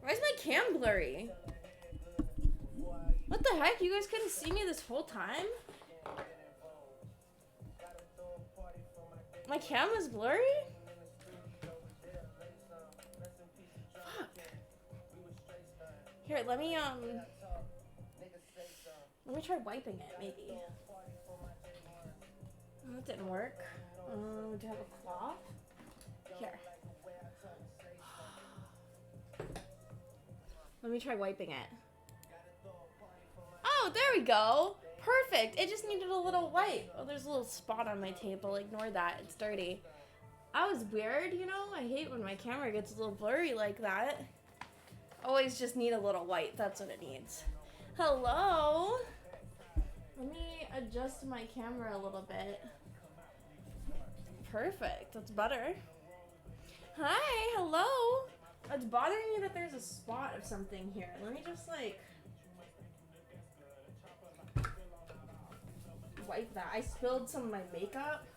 Why is my cam blurry? What the heck? You guys couldn't see me this whole time? My cam is blurry? Fuck. Here, let me try wiping it, maybe. That didn't work. Do you have a cloth? Here. Let me try wiping it. Oh, there we go. Perfect. It just needed a little wipe. Oh, there's a little spot on my table. Ignore that. It's dirty. That was weird, you know? I hate when my camera gets a little blurry like that. Always just need a little wipe. That's what it needs. Hello? Let me adjust my camera a little bit. Perfect. That's better. Hi. Hello. It's bothering me that there's a spot of something here. Let me just, like, wipe that. I spilled some of my makeup,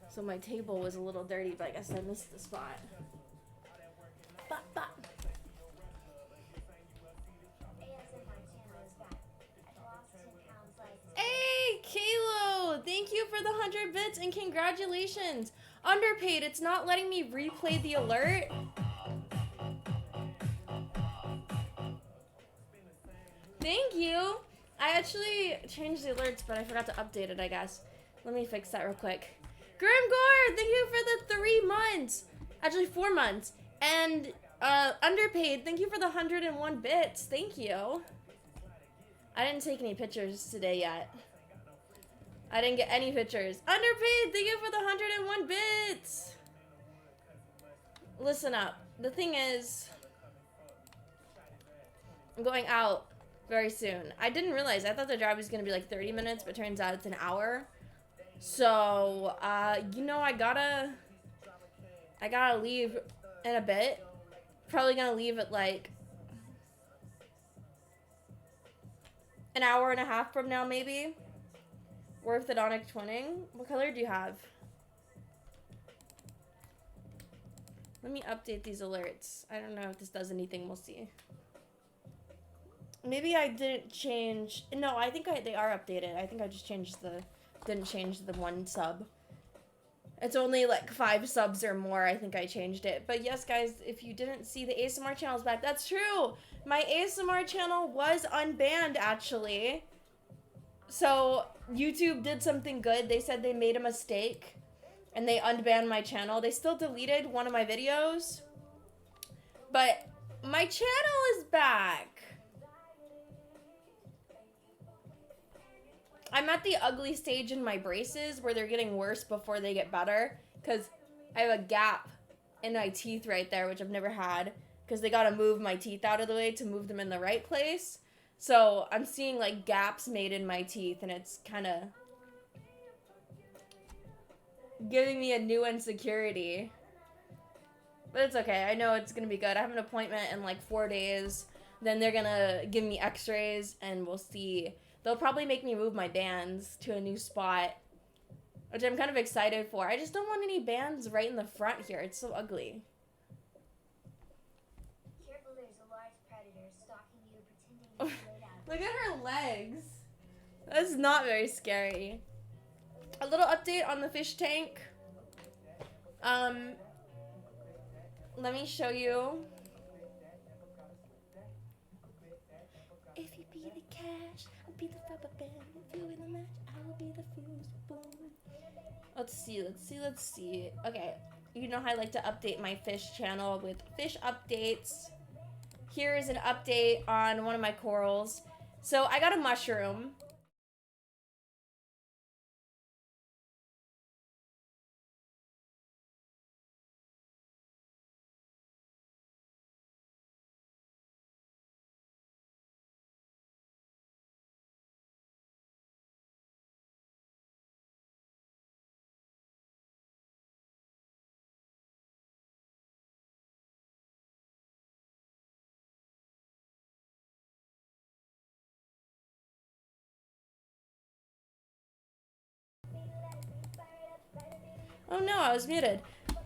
so my table was a little dirty, but I guess I missed the spot. Bop, bop. Hey, Kalo! Thank you for the 100 bits and congratulations! Underpaid, it's not letting me replay the alert. Thank you! I actually changed the alerts, but I forgot to update it, I guess. Let me fix that real quick. Grimgore, thank you for the 3 months! Actually, 4 months. And, Underpaid, thank you for the 101 bits. Thank you. I didn't take any pictures today yet. I didn't get any pictures. Underpaid, thank you for the 101 bits! Listen up. The thing is, I'm going out very soon. I didn't realize. I thought the drive was going to be like 30 minutes, but turns out it's an hour. So, you know, I gotta leave in a bit. Probably gonna leave at like an hour and a half from now, maybe. Orthodontic twinning. What color do you have? Let me update these alerts. I don't know if this does anything. We'll see. Maybe I didn't change. No, I think they are updated. I think I just didn't change the 1 sub. It's only like 5 subs or more. I think I changed it. But yes, guys, if you didn't see, the ASMR channel is back. That's true. My ASMR channel was unbanned, actually. So YouTube did something good. They said they made a mistake and they unbanned my channel. They still deleted one of my videos, but my channel is back. I'm at the ugly stage in my braces where they're getting worse before they get better, because I have a gap in my teeth right there, which I've never had, because they got to move my teeth out of the way to move them in the right place. So I'm seeing like gaps made in my teeth, and it's kind of giving me a new insecurity. But it's okay. I know it's going to be good. I have an appointment in like 4 days. Then they're going to give me x-rays, and we'll see. They'll probably make me move my bands to a new spot, which I'm kind of excited for. I just don't want any bands right in the front here. It's so ugly. Careful, there's a large predator stalking you, pretending to lay down. Look at her legs. That's not very scary. A little update on the fish tank. Let me show you. If you be the cash, I'll be the rubber band. If you win the match, I will be the fuse. Boom. Let's see. Okay, you know how I like to update my fish channel with fish updates. Here is an update on one of my corals. So I got a mushroom. Oh no, I was muted.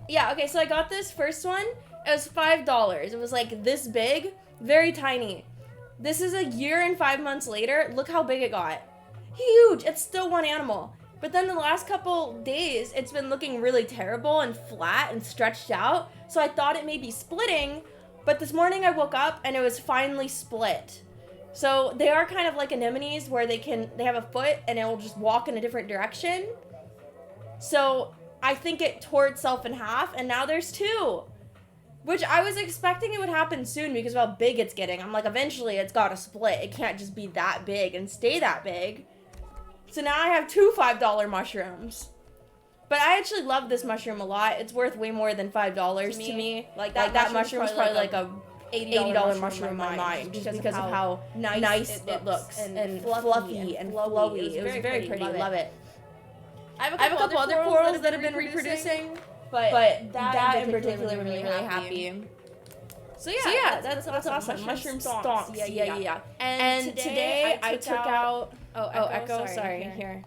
Yeah, okay, so I got this first one. It was $5. It was like this big, very tiny. This is a year and 5 months later. Look how big it got. Huge. It's still one animal. But then the last couple days, it's been looking really terrible and flat and stretched out. So I thought it may be splitting. But this morning I woke up and it was finally split. So they are kind of like anemones where they have a foot and it will just walk in a different direction. So I think it tore itself in half and now there's two. Which I was expecting it would happen soon because of how big it's getting. I'm like, eventually it's got to split. It can't just be that big and stay that big. So now I have two $5 mushrooms. But I actually love this mushroom a lot. It's worth way more than $5 to me. Like that mushroom's probably like a $80 mushroom in my mind. Just because of how nice it looks. And fluffy and flowy. It was very pretty. Love it. I have a couple other corals that have been reproducing. But that in particular made me really happy. So yeah, that's awesome. Mushroom stonks. Yeah. And today I took out... Oh, Echo, sorry. Here.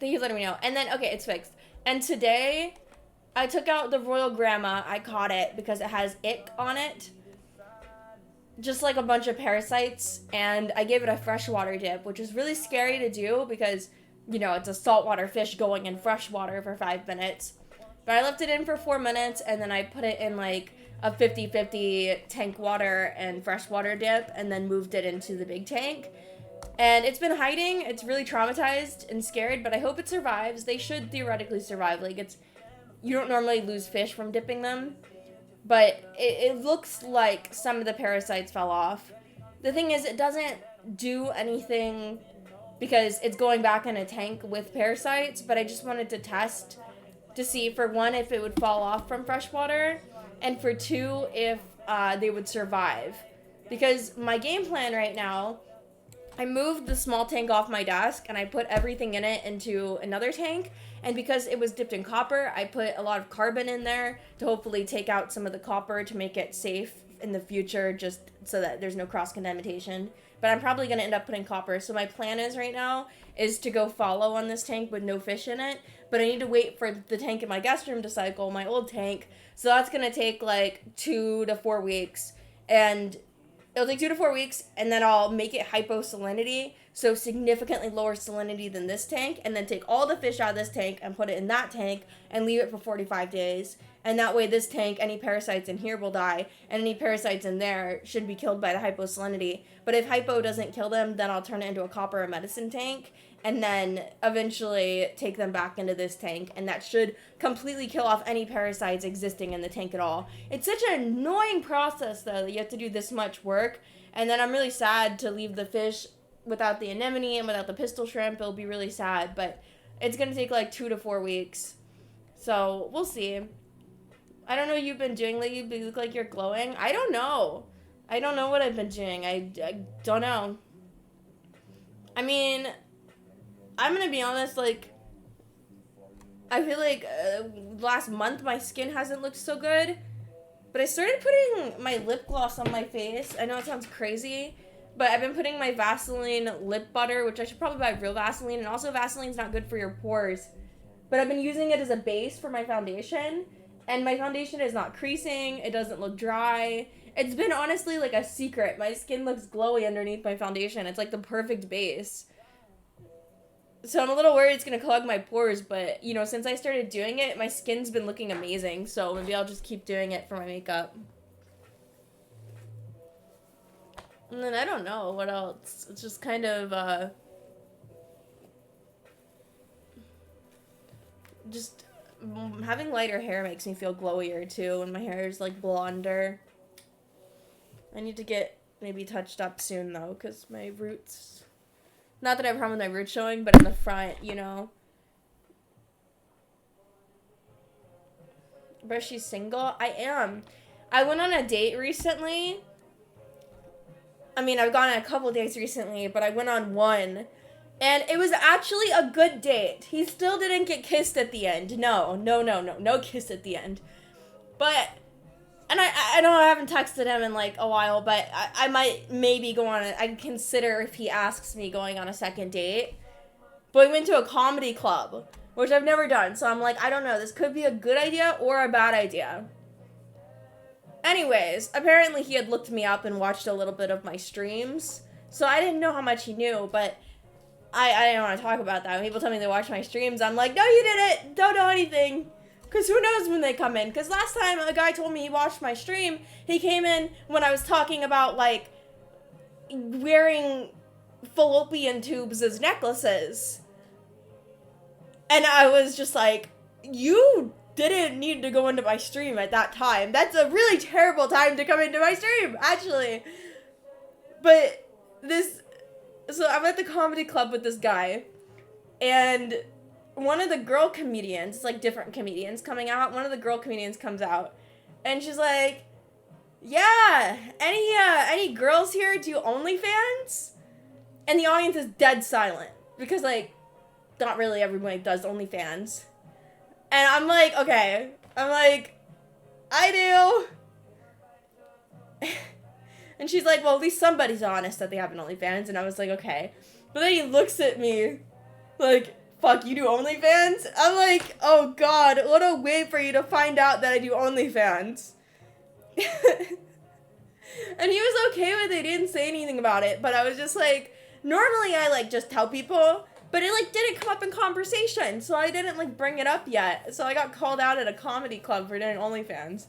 Thank you for letting me know. And then, okay, it's fixed. And today I took out the Royal Grandma. I caught it because it has ick on it. Just like a bunch of parasites. And I gave it a freshwater dip, which is really scary to do because... You know, it's a saltwater fish going in freshwater for 5 minutes. But I left it in for 4 minutes, and then I put it in, like, a 50-50 tank water and freshwater dip, and then moved it into the big tank. And it's been hiding. It's really traumatized and scared, but I hope it survives. They should theoretically survive. Like, you don't normally lose fish from dipping them. But it looks like some of the parasites fell off. The thing is, it doesn't do anything... because it's going back in a tank with parasites, but I just wanted to test to see, for one, if it would fall off from freshwater, and for two, if they would survive. Because my game plan right now, I moved the small tank off my desk, and I put everything in it into another tank, and because it was dipped in copper, I put a lot of carbon in there to hopefully take out some of the copper to make it safe in the future, just so that there's no cross-contamination. But I'm probably going to end up putting copper. So my plan is right now is to go follow on this tank with no fish in it. But I need to wait for the tank in my guest room to cycle, my old tank. So that's going to take like 2 to 4 weeks. And it'll take 2 to 4 weeks. And then I'll make it hyposalinity. So significantly lower salinity than this tank. And then take all the fish out of this tank and put it in that tank. And leave it for 45 days. And that way this tank, any parasites in here will die. And any parasites in there should be killed by the hyposalinity. But if hypo doesn't kill them, then I'll turn it into a copper or medicine tank. And then eventually take them back into this tank. And that should completely kill off any parasites existing in the tank at all. It's such an annoying process, though, that you have to do this much work. And then I'm really sad to leave the fish without the anemone and without the pistol shrimp. It'll be really sad. But it's going to take like 2 to 4 weeks. So we'll see. I don't know what you've been doing lately, but you look like you're glowing. I don't know. I don't know what I've been doing. I don't know. I mean, I'm going to be honest, like, I feel like last month my skin hasn't looked so good. But I started putting my lip gloss on my face. I know it sounds crazy, but I've been putting my Vaseline lip butter, which I should probably buy real Vaseline. And also Vaseline's not good for your pores. But I've been using it as a base for my foundation. And my foundation is not creasing. It doesn't look dry. It's been honestly like a secret. My skin looks glowy underneath my foundation. It's like the perfect base. So I'm a little worried it's going to clog my pores. But, you know, since I started doing it, my skin's been looking amazing. So maybe I'll just keep doing it for my makeup. And then I don't know what else. It's just kind of, just... having lighter hair makes me feel glowier too, and my hair is like blonder. I need to get maybe touched up soon though, because my roots, not that I have a problem with my roots showing, but in the front, you know. But she's single? I am. I went on a date recently. I mean, I've gone on a couple dates recently, but I went on one. And it was actually a good date. He still didn't get kissed at the end. No kiss at the end. But, and I know I haven't texted him in like a while, but I might maybe go on I'd consider if he asks me going on a second date. But we went to a comedy club. which I've never done. So I'm like, I don't know. This could be a good idea or a bad idea. Anyways, apparently he had looked me up and watched a little bit of my streams. So I didn't know how much he knew, but I didn't want to talk about that. When people tell me they watch my streams, I'm like, no, you didn't. Don't know anything. Because who knows when they come in. Because last time a guy told me he watched my stream, he came in when I was talking about, like, wearing fallopian tubes as necklaces. And I was just like, you didn't need to go into my stream at that time. That's a really terrible time to come into my stream, actually. But so I'm at the comedy club with this guy, and one of the girl comedians, like different comedians coming out, one of the girl comedians comes out, and she's like, yeah, any girls here do OnlyFans? And the audience is dead silent, because, like, not really everybody does OnlyFans. And I'm like, okay. I'm like, I do. And she's like, well, at least somebody's honest that they have an OnlyFans. And I was like, okay. But then he looks at me like, fuck, you do OnlyFans? I'm like, oh God, what a way for you to find out that I do OnlyFans. And he was okay with it. He didn't say anything about it. But I was just like, normally I, like, just tell people. But it, like, didn't come up in conversation. So I didn't, like, bring it up yet. So I got called out at a comedy club for doing OnlyFans.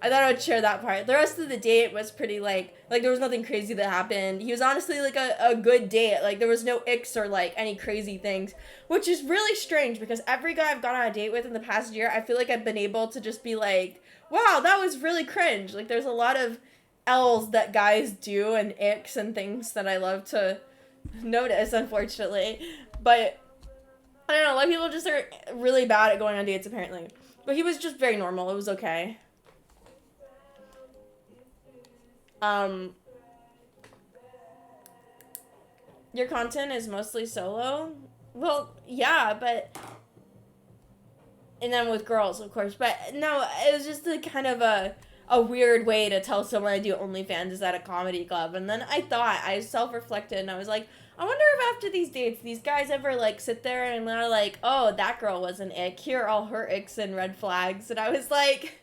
I thought I would share that part. The rest of the date was pretty, like there was nothing crazy that happened. He was honestly, like, a good date. Like, there was no icks or, like, any crazy things. Which is really strange, because every guy I've gone on a date with in the past year, I feel like I've been able to just be like, wow, that was really cringe. Like, there's a lot of L's that guys do and icks and things that I love to notice, unfortunately. But, I don't know, a lot of people just are really bad at going on dates, apparently. But he was just very normal. It was okay. Your content is mostly solo? Well, yeah, but... And then with girls, of course. But, no, it was just a kind of a weird way to tell someone I do OnlyFans is at a comedy club. And then I self-reflected, and I was like, I wonder if after these dates, these guys ever, like, sit there and they're like, oh, that girl was an ick. Here are all her icks and red flags. And I was like...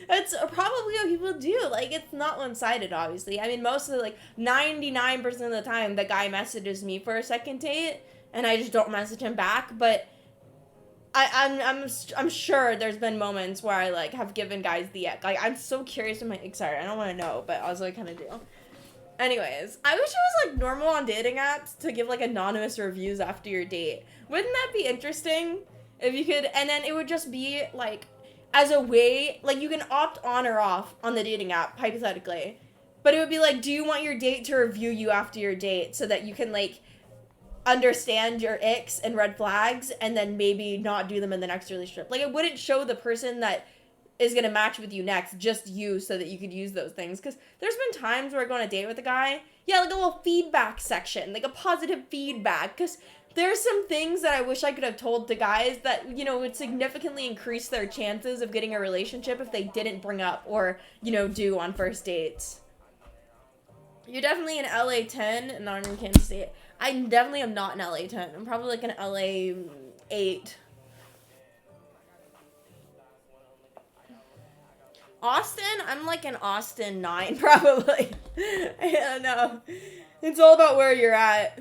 That's probably what people do. Like, it's not one-sided, obviously. I mean, most of the, like, 99% of the time, the guy messages me for a second date, and I just don't message him back. But I'm sure there's been moments where I, like, have given guys the ick. Like, I'm so curious what my icks are. I don't want to know, but also I kind of do. Anyways, I wish it was, like, normal on dating apps to give, like, anonymous reviews after your date. Wouldn't that be interesting? If you could, and then it would just be, like... As a way, like, you can opt on or off on the dating app, hypothetically. But it would be like, do you want your date to review you after your date so that you can, like, understand your icks and red flags and then maybe not do them in the next relationship? Like, it wouldn't show the person that is going to match with you next, just you, so that you could use those things. Because there's been times where I go on a date with a guy, yeah, like a little feedback section, like a positive feedback, because... There's some things that I wish I could have told to guys that, you know, would significantly increase their chances of getting a relationship if they didn't bring up or, you know, do on first dates. You're definitely an LA 10 and not in Kansas State. I definitely am not an LA 10. I'm probably like an LA 8. Austin? I'm like an Austin 9, probably. I don't know. It's all about where you're at.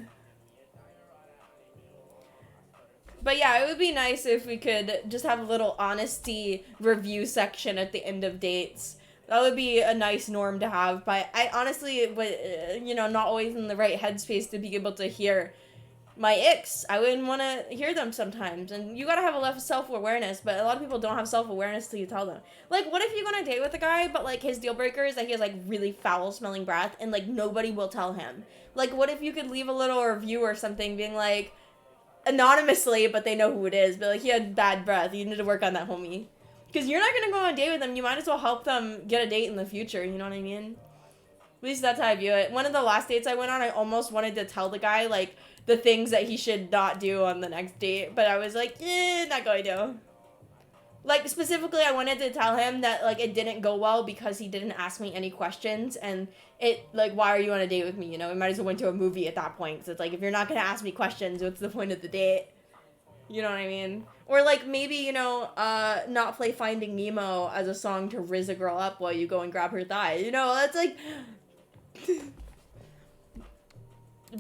But yeah, it would be nice if we could just have a little honesty review section at the end of dates. That would be a nice norm to have. But I honestly would, you know, not always in the right headspace to be able to hear my icks. I wouldn't want to hear them sometimes. And you gotta have a lot of self-awareness, but a lot of people don't have self-awareness till you tell them. Like, what if you go on a date with a guy, but, like, his deal breaker is that he has, like, really foul-smelling breath, and, like, nobody will tell him? Like, what if you could leave a little review or something being like... anonymously, but they know who it is. But, like, he had bad breath. You need to work on that, homie. Because you're not going to go on a date with them. You might as well help them get a date in the future. You know what I mean? At least that's how I view it. One of the last dates I went on, I almost wanted to tell the guy, like, the things that he should not do on the next date. But I was like, not going to. Like, specifically, I wanted to tell him that, like, it didn't go well because he didn't ask me any questions. And it, like, why are you on a date with me? You know, we might as well went to a movie at that point. So it's like, if you're not going to ask me questions, what's the point of the date? You know what I mean? Or like maybe, you know, not play Finding Nemo as a song to rizz a girl up while you go and grab her thigh. You know, that's like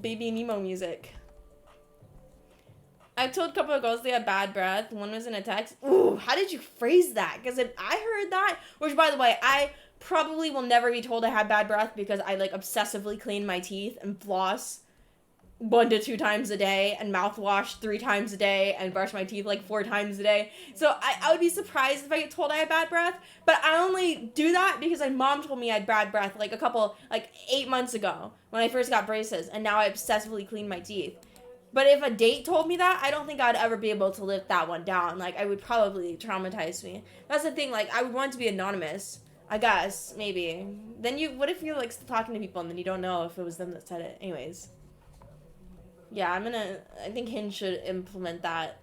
Baby Nemo music. I've told a couple of girls they had bad breath. One was in a text. Ooh, how did you phrase that? Because if I heard that, which by the way, I probably will never be told I had bad breath because I like obsessively clean my teeth and floss 1 to 2 times a day and mouthwash 3 times a day and brush my teeth like 4 times a day. So I would be surprised if I get told I had bad breath, but I only do that because my mom told me I had bad breath like 8 months ago when I first got braces, and now I obsessively clean my teeth. But if a date told me that, I don't think I'd ever be able to lift that one down. Like, I would probably traumatize me. That's the thing, like, I would want to be anonymous. I guess, maybe. Then what if you're, like, talking to people and then you don't know if it was them that said it? Anyways. Yeah, I think Hinge should implement that.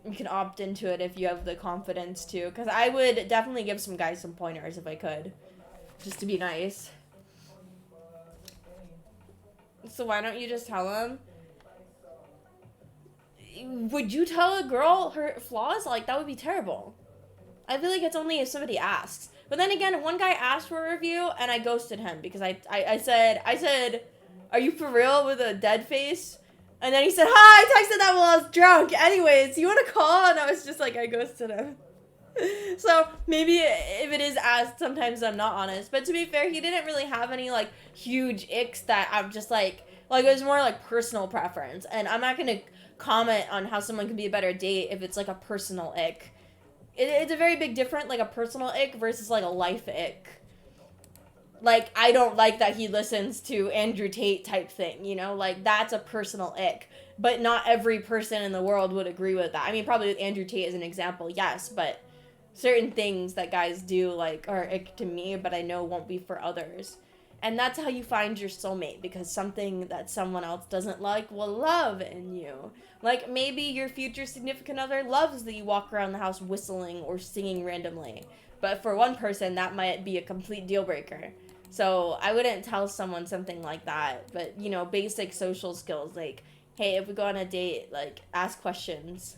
You can opt into it if you have the confidence to. Because I would definitely give some guys some pointers if I could. Just to be nice. So why don't you just tell them? Would you tell a girl her flaws? Like, that would be terrible. I feel like it's only if somebody asks. But then again, one guy asked for a review, and I ghosted him because I said, are you for real with a dead face? And then he said, hi, I texted that while I was drunk. Anyways, you want to call? And I was just like, I ghosted him. So maybe if it is asked, sometimes I'm not honest. But to be fair, he didn't really have any, like, huge icks that I'm just like it was more like personal preference. And I'm not going to comment on how someone can be a better date if it's like a personal ick. It's a very big difference, like a personal ick versus like a life ick. Like, I don't like that he listens to Andrew Tate type thing, you know? Like, that's a personal ick. But not every person in the world would agree with that. I mean, probably with Andrew Tate as an example, yes, but certain things that guys do, like, are ick to me, but I know won't be for others. And that's how you find your soulmate, because something that someone else doesn't like will love in you. Like, maybe your future significant other loves that you walk around the house whistling or singing randomly. But for one person, that might be a complete deal breaker. So I wouldn't tell someone something like that. But, you know, basic social skills, like, hey, if we go on a date, like, ask questions.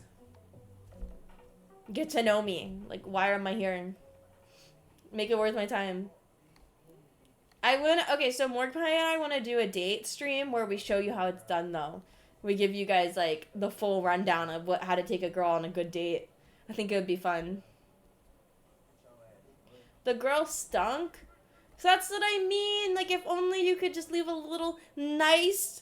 Get to know me. Like, why am I here? Make it worth my time. Okay, so Morgpie and I want to do a date stream where we show you how it's done, though. We give you guys, like, the full rundown of how to take a girl on a good date. I think it would be fun. The girl stunk? So that's what I mean. Like, if only you could just leave a little nice,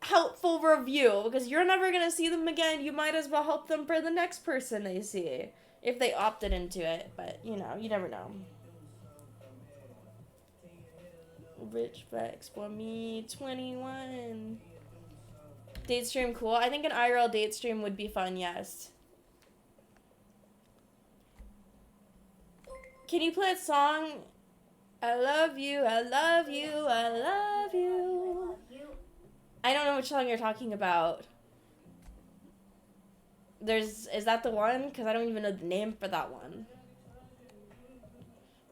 helpful review. Because you're never going to see them again. You might as well help them for the next person they see. If they opted into it. But, you know, you never know. Rich flex for me, 21. Date stream cool. I think an IRL date stream would be fun, yes. Can you play a song? I love you, I love you, I love you. I don't know which song you're talking about. Is that the one? Because I don't even know the name for that one.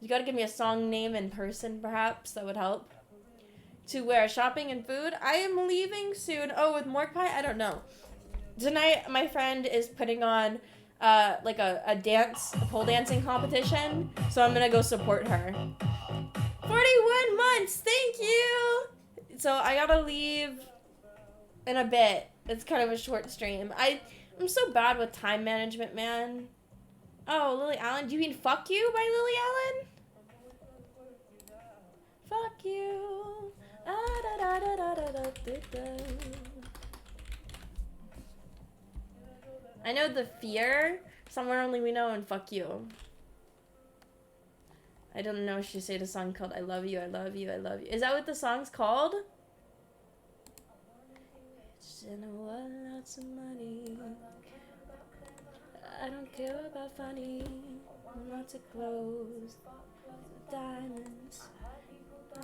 You gotta give me a song name in person, perhaps. That would help. To where? Shopping and food? I am leaving soon. Oh, with Morgpie? I don't know. Tonight, my friend is putting on, like a pole dancing competition. So I'm gonna go support her. 41 months! Thank you! So I gotta leave in a bit. It's kind of a short stream. I'm so bad with time management, man. Oh, Lily Allen? Do you mean Fuck You by Lily Allen? Fuck you. I know The Fear, Somewhere Only We Know, and Fuck You. I don't know if she said a song called I Love You, I Love You, I Love You. Is that what the song's called? Lots of money. I don't care about funny. Lots of clothes. Diamonds. While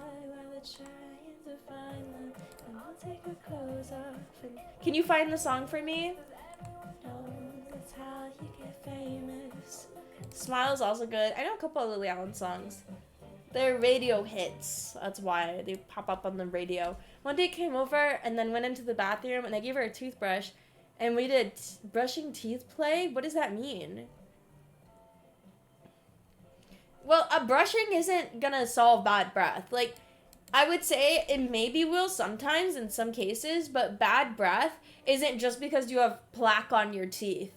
they're trying to find them, and I'll take her clothes off. Can you find the song for me? No, that's how you get famous. Smile's also good. I know a couple of Lily Allen songs. They're radio hits. That's why they pop up on the radio. One day came over and then went into the bathroom and I gave her a toothbrush And we did brushing teeth play? What does that mean? Well, a brushing isn't gonna solve bad breath. Like, I would say it maybe will sometimes in some cases, but bad breath isn't just because you have plaque on your teeth.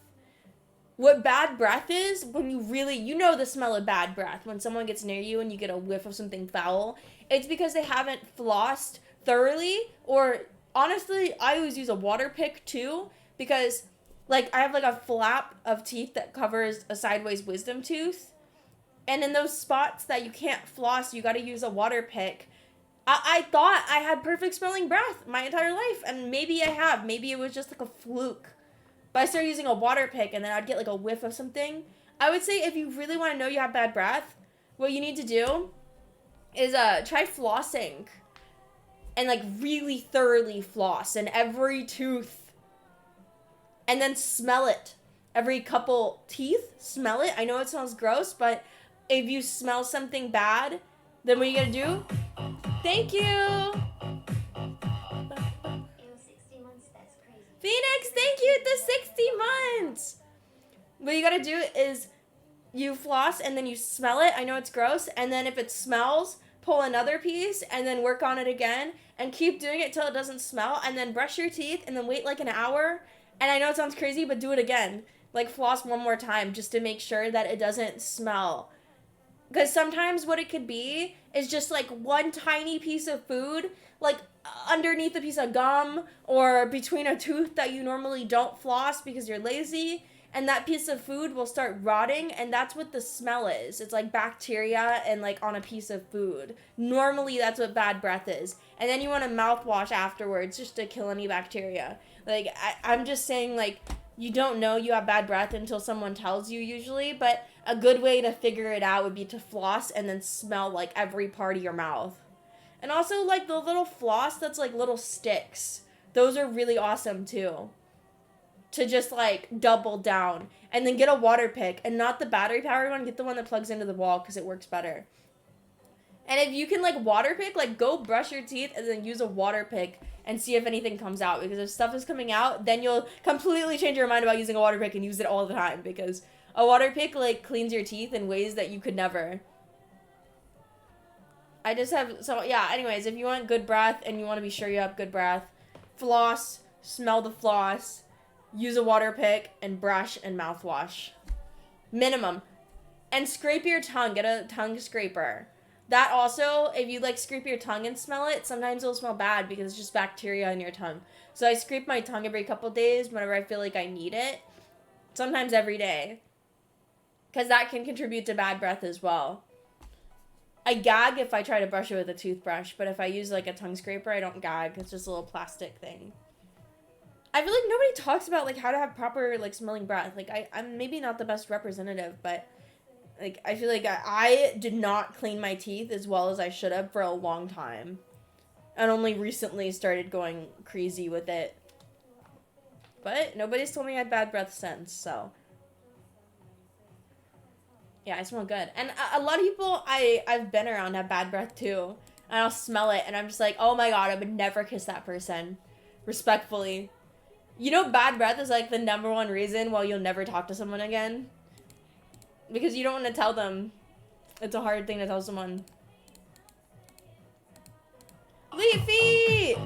What bad breath is, when you really, you know the smell of bad breath. When someone gets near you and you get a whiff of something foul, it's because they haven't flossed thoroughly. Or, honestly, I always use a water pick too, because, like, I have like a flap of teeth that covers a sideways wisdom tooth. And in those spots that you can't floss, you gotta use a water pick. I thought I had perfect smelling breath my entire life, and maybe I have. Maybe it was just like a fluke. But I started using a water pick, and then I'd get like a whiff of something. I would say if you really want to know you have bad breath, what you need to do is try flossing. And like really thoroughly floss in every tooth. And then smell it. Every couple teeth, smell it. I know it smells gross, but if you smell something bad, then what are you gonna do? Thank you! It was 60 months, that's crazy. Phoenix, thank you! The 60 months! What you gotta do is you floss and then you smell it. I know it's gross. And then if it smells, pull another piece and then work on it again. And keep doing it till it doesn't smell. And then brush your teeth and then wait like an hour. And I know it sounds crazy, but do it again. Like floss one more time just to make sure that it doesn't smell. Because sometimes what it could be is just like one tiny piece of food, like underneath a piece of gum or between a tooth that you normally don't floss because you're lazy. And that piece of food will start rotting, and that's what the smell is. It's like bacteria and like on a piece of food. Normally that's what bad breath is. And then you want to mouthwash afterwards just to kill any bacteria. Like, I'm just saying, like, you don't know you have bad breath until someone tells you usually, but a good way to figure it out would be to floss and then smell like every part of your mouth. And also like the little floss that's like little sticks. Those are really awesome too. To just like double down. And then get a water pick, and not the battery powered one, get the one that plugs into the wall because it works better. And if you can like water pick, like go brush your teeth and then use a water pick and see if anything comes out. Because if stuff is coming out, then you'll completely change your mind about using a water pick and use it all the time. Because a water pick like cleans your teeth in ways that you could never. I just have, so yeah, anyways, if you want good breath and you want to be sure you have good breath, floss, smell the floss, use a water pick, and brush and mouthwash. Minimum. And scrape your tongue. Get a tongue scraper. That also, if you like scrape your tongue and smell it, sometimes it'll smell bad because it's just bacteria in your tongue. So I scrape my tongue every couple days whenever I feel like I need it. Sometimes every day. Because that can contribute to bad breath as well. I gag if I try to brush it with a toothbrush, but if I use like a tongue scraper, I don't gag. It's just a little plastic thing. I feel like nobody talks about like how to have proper like smelling breath. Like I'm maybe not the best representative, but like I feel like I did not clean my teeth as well as I should have for a long time. And only recently started going crazy with it. But nobody's told me I had bad breath since, so. Yeah, I smell good. And a lot of people I've been around have bad breath too. And I'll smell it and I'm just like, oh my god, I would never kiss that person. Respectfully. You know, bad breath is like the #1 reason why you'll never talk to someone again. Because you don't want to tell them. It's a hard thing to tell someone. Leafy!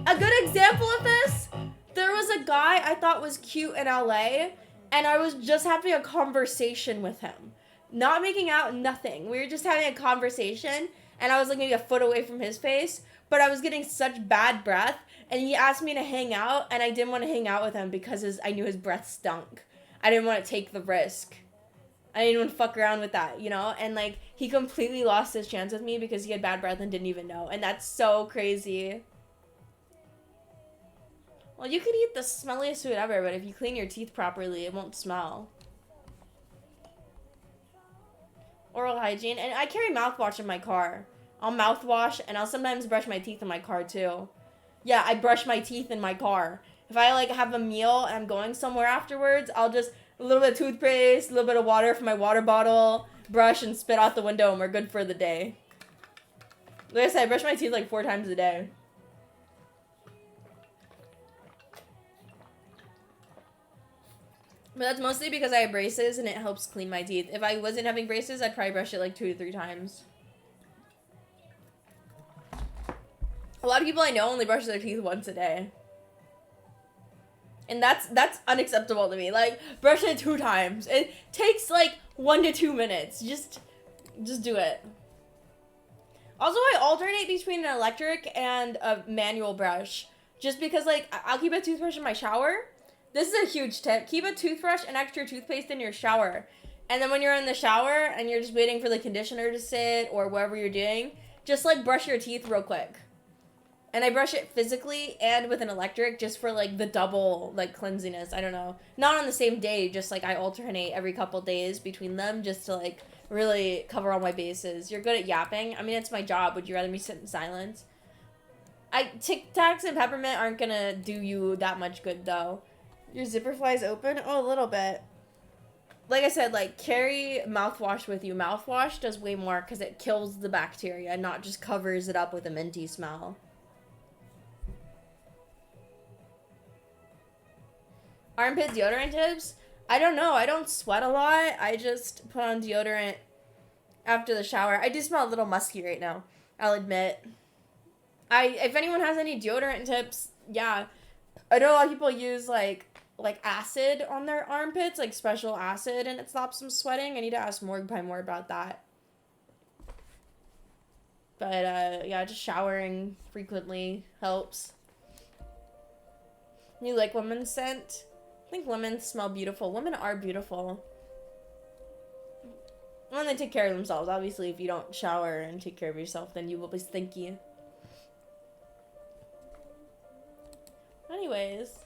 A good example of this, there was a guy I thought was cute in LA, and I was just having a conversation with him. Not making out, nothing. We were just having a conversation, and I was like maybe a foot away from his face, but I was getting such bad breath, and he asked me to hang out, and I didn't want to hang out with him because I knew his breath stunk. I didn't want to take the risk. I didn't want to fuck around with that, you know? And, like, he completely lost his chance with me because he had bad breath and didn't even know. And that's so crazy. Well, you could eat the smelliest food ever, but if you clean your teeth properly, it won't smell. Oral hygiene. And I carry mouthwash in my car. I'll mouthwash, and I'll sometimes brush my teeth in my car, too. Yeah, I brush my teeth in my car. If I, like, have a meal and I'm going somewhere afterwards, I'll just, a little bit of toothpaste, a little bit of water from my water bottle, brush, and spit out the window, and we're good for the day. Like I said, I brush my teeth, like, 4 times a day. But that's mostly because I have braces and it helps clean my teeth. If I wasn't having braces, I'd probably brush it like 2 to 3 times. A lot of people I know only brush their teeth once a day. And that's unacceptable to me. Like, brush it 2 times. It takes like 1 to 2 minutes. Just do it. Also, I alternate between an electric and a manual brush. Just because, like, I'll keep a toothbrush in my shower. This is a huge tip. Keep a toothbrush and extra toothpaste in your shower. And then when you're in the shower and you're just waiting for the conditioner to sit or whatever you're doing, just, like, brush your teeth real quick. And I brush it physically and with an electric just for, like, the double, like, cleansiness. I don't know. Not on the same day. Just, like, I alternate every couple days between them just to, like, really cover all my bases. You're good at yapping. I mean, it's my job. Would you rather me sit in silence? Tic Tacs and peppermint aren't gonna do you that much good, though. Your zipper flies open? Oh, a little bit. Like I said, like, carry mouthwash with you. Mouthwash does way more because it kills the bacteria, not just covers it up with a minty smell. Armpit deodorant tips? I don't know. I don't sweat a lot. I just put on deodorant after the shower. I do smell a little musky right now, I'll admit. If anyone has any deodorant tips, yeah. I know a lot of people use, like acid on their armpits, like special acid, and it stops them sweating. I need to ask Morgpie more about that. But, yeah, just showering frequently helps. You like women's scent? I think women smell beautiful. Women are beautiful. When they take care of themselves. Obviously, if you don't shower and take care of yourself, then you will be stinky. Anyways.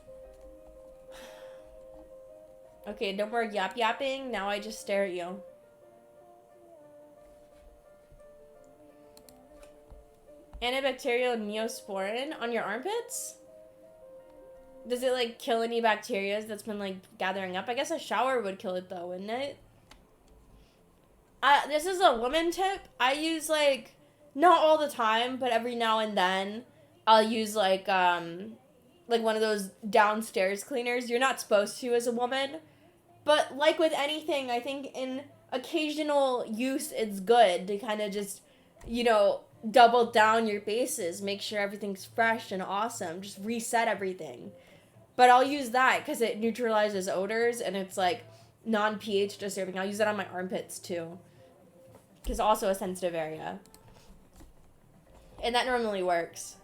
Okay, no more yapping. Now I just stare at you. Antibacterial Neosporin on your armpits? Does it, like, kill any bacteria that's been, like, gathering up? I guess a shower would kill it, though, wouldn't it? This is a woman tip. I use, like, not all the time, but every now and then, I'll use, like one of those downstairs cleaners. You're not supposed to as a woman. But, like with anything, I think in occasional use, it's good to kind of just, you know, double down your bases. Make sure everything's fresh and awesome. Just reset everything. But I'll use that because it neutralizes odors and it's, like, non-pH disturbing. I'll use that on my armpits, too. Because also a sensitive area. And that normally works.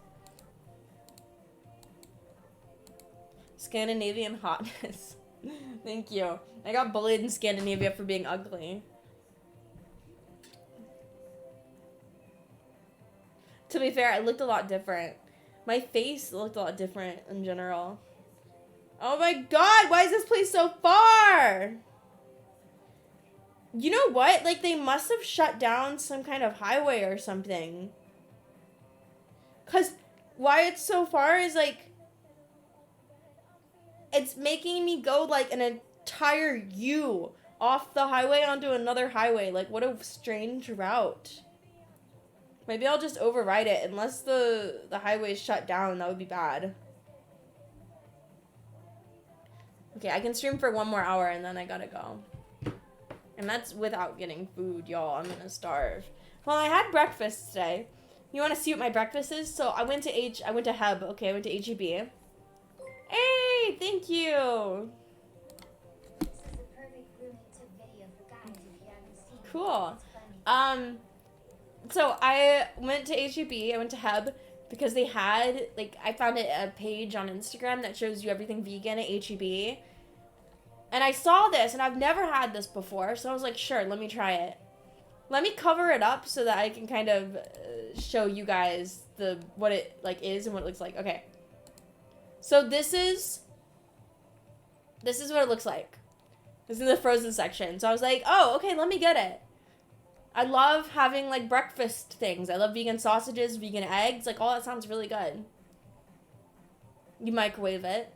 Scandinavian hotness. Thank you. I got bullied in Scandinavia for being ugly. To be fair, I looked a lot different. My face looked a lot different in general. Oh my god, why is this place so far? You know what? Like, they must have shut down some kind of highway or something. Because why it's so far is, like, it's making me go, like, an entire U off the highway onto another highway. Like, what a strange route. Maybe I'll just override it. Unless the highway's shut down, that would be bad. Okay, I can stream for 1 more hour and then I gotta go. And that's without getting food, y'all. I'm gonna starve. Well, I had breakfast today. You want to see what my breakfast is? So I went to Heb. Okay, I went to HEB. Hey, thank you. This is the perfect grooming tip video for guys if you haven't seen it. Cool. It's funny. So I went to HEB. I went to Heb because they had, like, I found a page on Instagram that shows you everything vegan at HEB. And I saw this, and I've never had this before, so I was like, sure, let me try it. Let me cover it up so that I can kind of show you guys what it, like, is and what it looks like. Okay. So this is what it looks like. This is the frozen section. So I was like, oh, okay, let me get it. I love having, like, breakfast things. I love vegan sausages, vegan eggs. Like, all that sounds really good. You microwave it.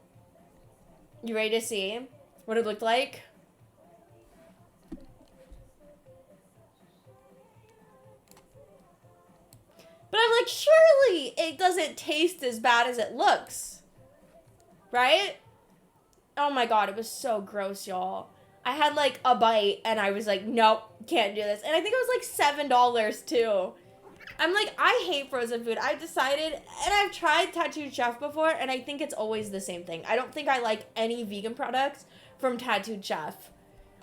You ready to see what it looked like? But I'm like, surely it doesn't taste as bad as it looks. Right? Oh my god, it was so gross, y'all. I had like a bite and I was like, nope, can't do this. And I think it was like $7 too. I'm like, I hate frozen food. I've decided, and I've tried Tattooed Chef before, and I think it's always the same thing. I don't think I like any vegan products from Tattooed Chef.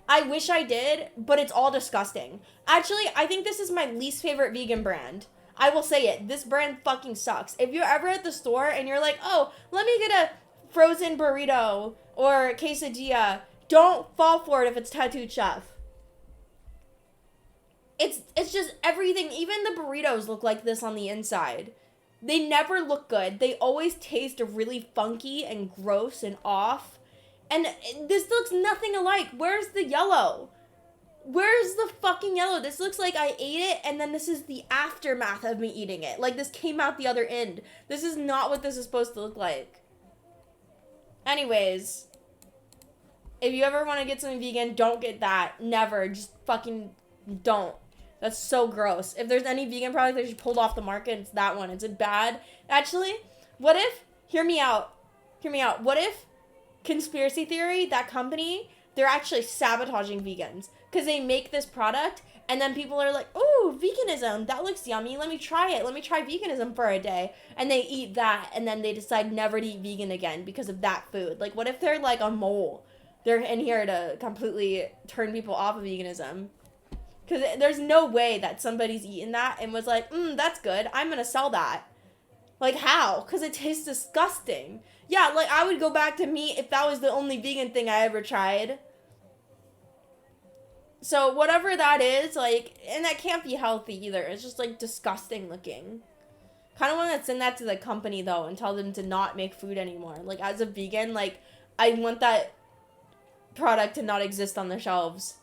I wish I did, but it's all disgusting. Actually, I think this is my least favorite vegan brand. I will say it. This brand fucking sucks. If you're ever at the store and you're like, oh, let me get a frozen burrito or quesadilla, don't fall for it if it's Tattooed Chef. It's just everything. Even the burritos look like this on the inside. They never look good. They always taste really funky and gross and off. And this looks nothing alike. Where's the yellow? Where's the fucking yellow? This looks like I ate it and then this is the aftermath of me eating it. Like this came out the other end. This is not what this is supposed to look like. Anyways, if you ever want to get something vegan, don't get that. Never. Just fucking don't. That's so gross. If there's any vegan product that you pulled off the market, it's that one. It's bad. Actually, what if, hear me out. What if Conspiracy Theory, that company, they're actually sabotaging vegans because they make this product and then people are like, ooh, veganism, that looks yummy. Let me try it. Let me try veganism for a day. And they eat that and then they decide never to eat vegan again because of that food. Like, what if they're like a mole? They're in here to completely turn people off of veganism. Because there's no way that somebody's eaten that and was like, that's good. I'm going to sell that. Like, how? Because it tastes disgusting. Yeah, like, I would go back to meat if that was the only vegan thing I ever tried. So, whatever that is, like, and that can't be healthy either. It's just, like, disgusting looking. Kind of want to send that to the company, though, and tell them to not make food anymore. Like, as a vegan, like, I want that product to not exist on the shelves.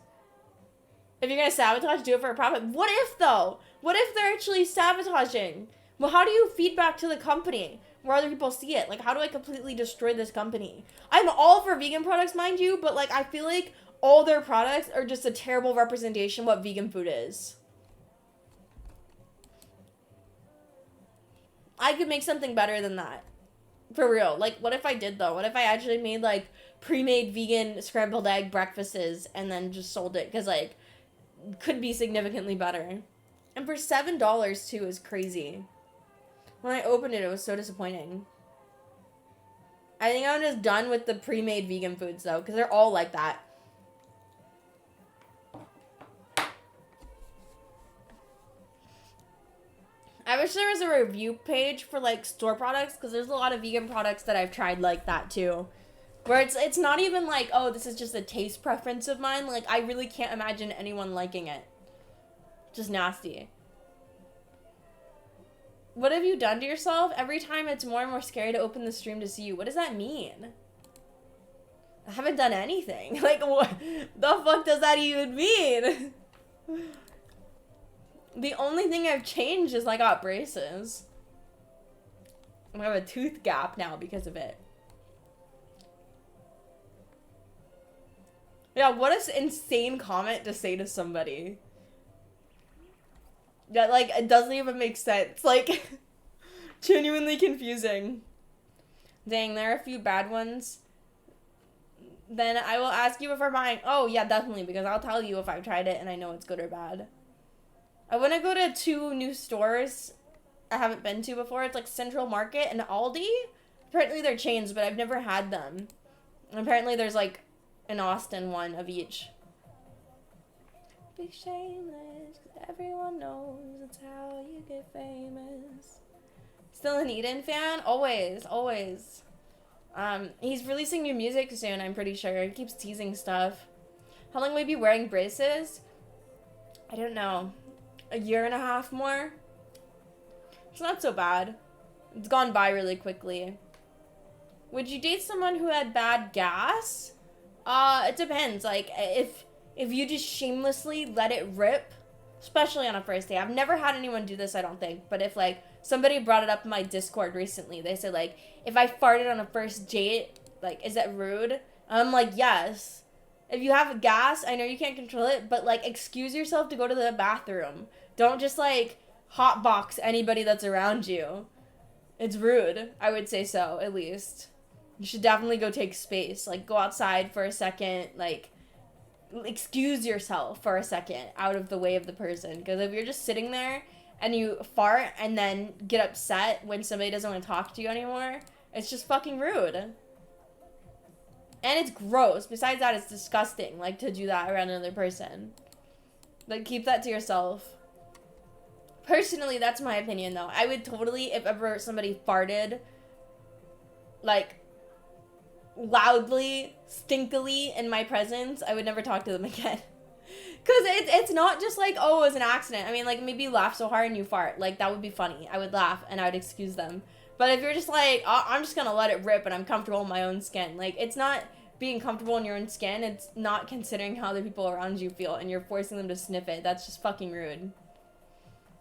If you're going to sabotage, do it for a profit. What if, though? What if they're actually sabotaging? Well, how do you feed back to the company where other people see it? Like, how do I completely destroy this company? I'm all for vegan products, mind you, but, like, I feel like all their products are just a terrible representation of what vegan food is. I could make something better than that. For real. Like, what if I did, though? What if I actually made, like, pre-made vegan scrambled egg breakfasts and then just sold it? Because, like, could be significantly better. And for $7 too is crazy. When I opened it, it was so disappointing. I think I'm just done with the pre-made vegan foods though, because they're all like that. I wish there was a review page for like store products, because there's a lot of vegan products that I've tried like that too. Where it's not even like, oh, this is just a taste preference of mine. Like, I really can't imagine anyone liking it. Just nasty. What have you done to yourself? Every time it's more and more scary to open the stream to see you. What does that mean? I haven't done anything. Like, what the fuck does that even mean? The only thing I've changed is I got braces. I have a tooth gap now because of it. Yeah, what an insane comment to say to somebody. That, like, it doesn't even make sense. Like, genuinely confusing. Dang, there are a few bad ones. Then I will ask you if I'm buying. Oh, yeah, definitely, because I'll tell you if I've tried it and I know it's good or bad. I want to go to 2 new stores I haven't been to before. It's like Central Market and Aldi. Apparently they're chains, but I've never had them. And apparently there's like an Austin one of each. Be shameless, 'cause everyone knows it's how you get famous. Still an Eden fan? Always, always. He's releasing new music soon, I'm pretty sure. He keeps teasing stuff. How long will he be wearing braces? I don't know. A year and a half more? It's not so bad. It's gone by really quickly. Would you date someone who had bad gas? It depends. Like, if you just shamelessly let it rip, especially on a first date. I've never had anyone do this, I don't think. But if, like, somebody brought it up in my Discord recently. They said, like, if I farted on a first date, like, is that rude? I'm like, yes. If you have gas, I know you can't control it, but, like, excuse yourself to go to the bathroom. Don't just, like, hotbox anybody that's around you. It's rude. I would say so, at least. You should definitely go take space. Like, go outside for a second. Like, excuse yourself for a second out of the way of the person. Because if you're just sitting there and you fart and then get upset when somebody doesn't want to talk to you anymore, it's just fucking rude. And it's gross. Besides that, it's disgusting, like, to do that around another person. Like, keep that to yourself. Personally, that's my opinion, though. I would totally, if ever somebody farted, like, loudly, stinkily in my presence, I would never talk to them again. Because it's not just like, oh, it was an accident. I mean, like, maybe you laugh so hard and you fart. Like, that would be funny. I would laugh and I would excuse them. But if you're just like, oh, I'm just gonna let it rip and I'm comfortable in my own skin. Like, it's not being comfortable in your own skin. It's not considering how other people around you feel and you're forcing them to sniff it. That's just fucking rude.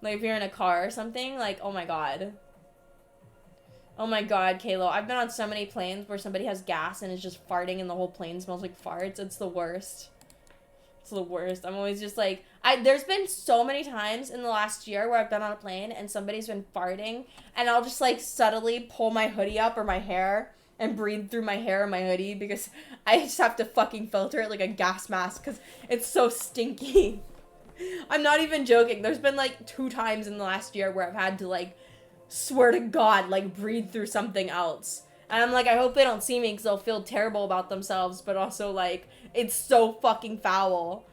Like, if you're in a car or something, like, oh my god. Oh my god, Kaylo. I've been on so many planes where somebody has gas and is just farting and the whole plane smells like farts. It's the worst. It's the worst. I'm always just like, there's been so many times in the last year where I've been on a plane and somebody's been farting and I'll just like subtly pull my hoodie up or my hair and breathe through my hair or my hoodie because I just have to fucking filter it like a gas mask because it's so stinky. I'm not even joking. There's been like 2 times in the last year where I've had to like, swear to God, like breathe through something else. And I'm like, I hope they don't see me because they'll feel terrible about themselves, but also like, it's so fucking foul.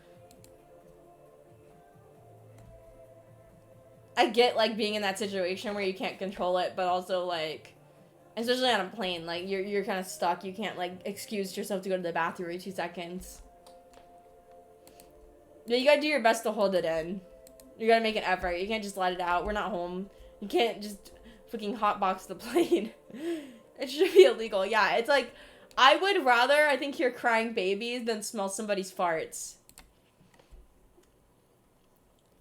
I get like being in that situation where you can't control it, but also like, especially on a plane, like you're kind of stuck. You can't like excuse yourself to go to the bathroom every 2 seconds. Yeah, you gotta do your best to hold it in. You gotta make an effort. You can't just let it out. We're not home. You can't just fucking hotbox the plane. It should be illegal. Yeah, it's like, I would rather, I think, hear crying babies than smell somebody's farts.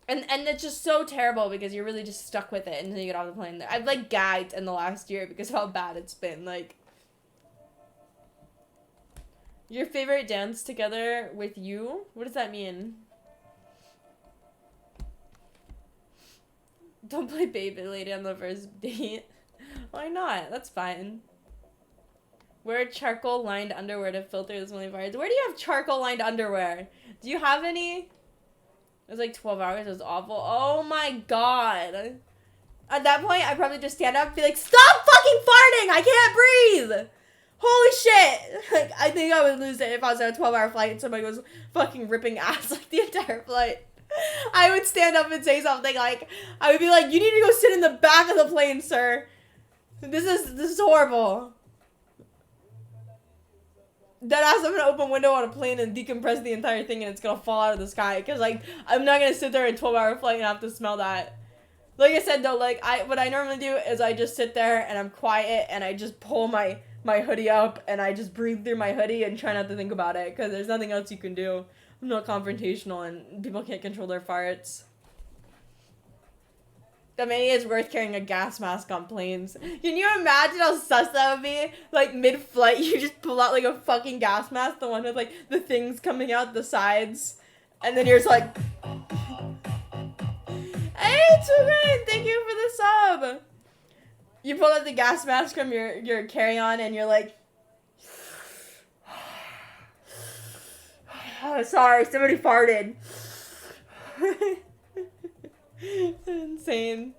And it's just so terrible because you're really just stuck with it until you get off the plane. I've, like, gagged in the last year because of how bad it's been. Like, your favorite dance together with you? What does that mean? Don't play baby lady on the first date. Why not? That's fine. Wear charcoal lined underwear to filter the smelly farts. Where do you have charcoal lined underwear? Do you have any? It was like 12 hours. It was awful. Oh my god. At that point, I'd probably just stand up and be like, stop fucking farting! I can't breathe! Holy shit! Like, I think I would lose it if I was on a 12-hour flight and somebody was fucking ripping ass like the entire flight. I would stand up and say something like, I would be like, you need to go sit in the back of the plane, sir. This is horrible. Deadass, I'm gonna open window on a plane and decompress the entire thing and it's gonna fall out of the sky. Cause like, I'm not gonna sit there in a 12-hour flight and have to smell that. Like I said though, like, what I normally do is I just sit there and I'm quiet and I just pull my hoodie up and I just breathe through my hoodie and try not to think about it. Cause there's nothing else you can do. I'm not confrontational and people can't control their farts. I mean, it's worth carrying a gas mask on planes. Can you imagine how sus that would be? Like, mid-flight, you just pull out, like, a fucking gas mask, the one with, like, the things coming out the sides. And then you're just like... Hey, Tugan! Thank you for the sub! You pull out the gas mask from your carry-on, and you're like... Oh, sorry, somebody farted. Insane.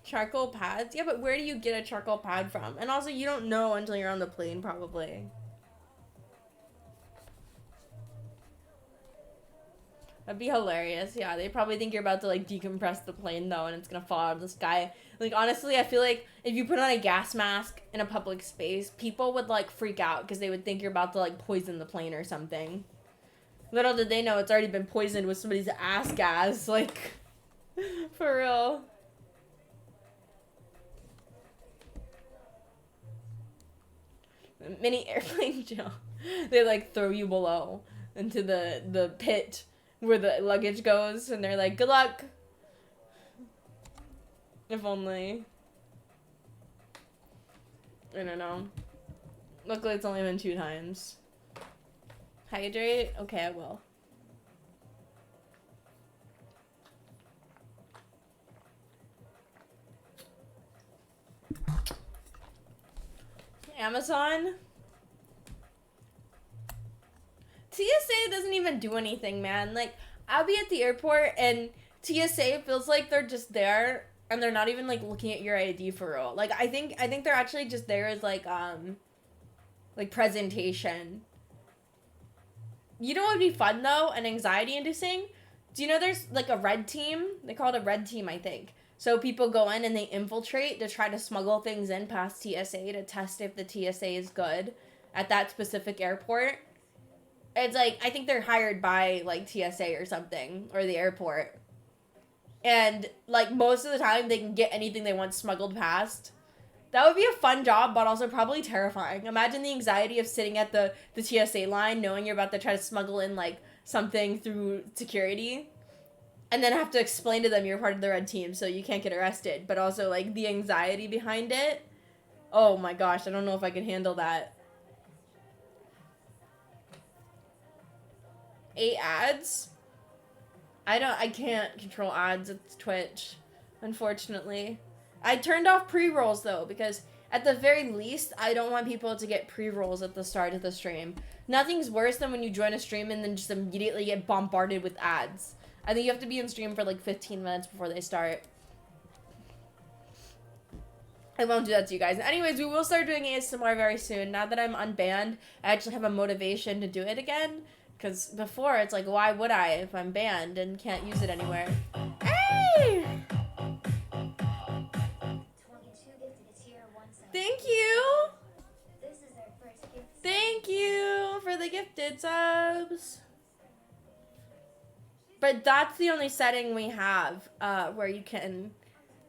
Charcoal pads? Yeah, but where do you get a charcoal pad from? And also, you don't know until you're on the plane, probably. That'd be hilarious. Yeah, they probably think you're about to, like, decompress the plane, though, and it's gonna fall out of the sky. Like, honestly, I feel like if you put on a gas mask in a public space, people would, like, freak out because they would think you're about to, like, poison the plane or something. Little did they know it's already been poisoned with somebody's ass gas. Like, for real. Mini airplane jail. They, like, throw you below into the pit where the luggage goes, and they're like, good luck. If only. I don't know. Luckily, it's only been 2 times. Hydrate? Okay, I will. Amazon. TSA doesn't even do anything, man. Like, I'll be at the airport and TSA feels like they're just there and they're not even like looking at your ID for real. Like, I think they're actually just there as like presentation. You know what would be fun though and anxiety inducing? Do you know there's like a red team? They call it a red team, I think. So people go in and they infiltrate to try to smuggle things in past TSA to test if the TSA is good at that specific airport. It's like, I think they're hired by, like, TSA or something, or the airport. And, like, most of the time, they can get anything they want smuggled past. That would be a fun job, but also probably terrifying. Imagine the anxiety of sitting at the TSA line, knowing you're about to try to smuggle in, like, something through security. And then have to explain to them you're part of the red team, so you can't get arrested. But also, like, the anxiety behind it. Oh my gosh, I don't know if I can handle that. 8 ads? I can't control ads. It's Twitch, unfortunately. I turned off pre-rolls though, because at the very least, I don't want people to get pre-rolls at the start of the stream. Nothing's worse than when you join a stream and then just immediately get bombarded with ads. I think you have to be in stream for like 15 minutes before they start. I won't do that to you guys. Anyways, we will start doing ASMR very soon. Now that I'm unbanned, I actually have a motivation to do it again. Because before, it's like, why would I if I'm banned and can't use it anywhere? Hey! 22 gifted a tier 1 sub. Thank you! This is our first gift. Thank you for the gifted subs. But that's the only setting we have where you can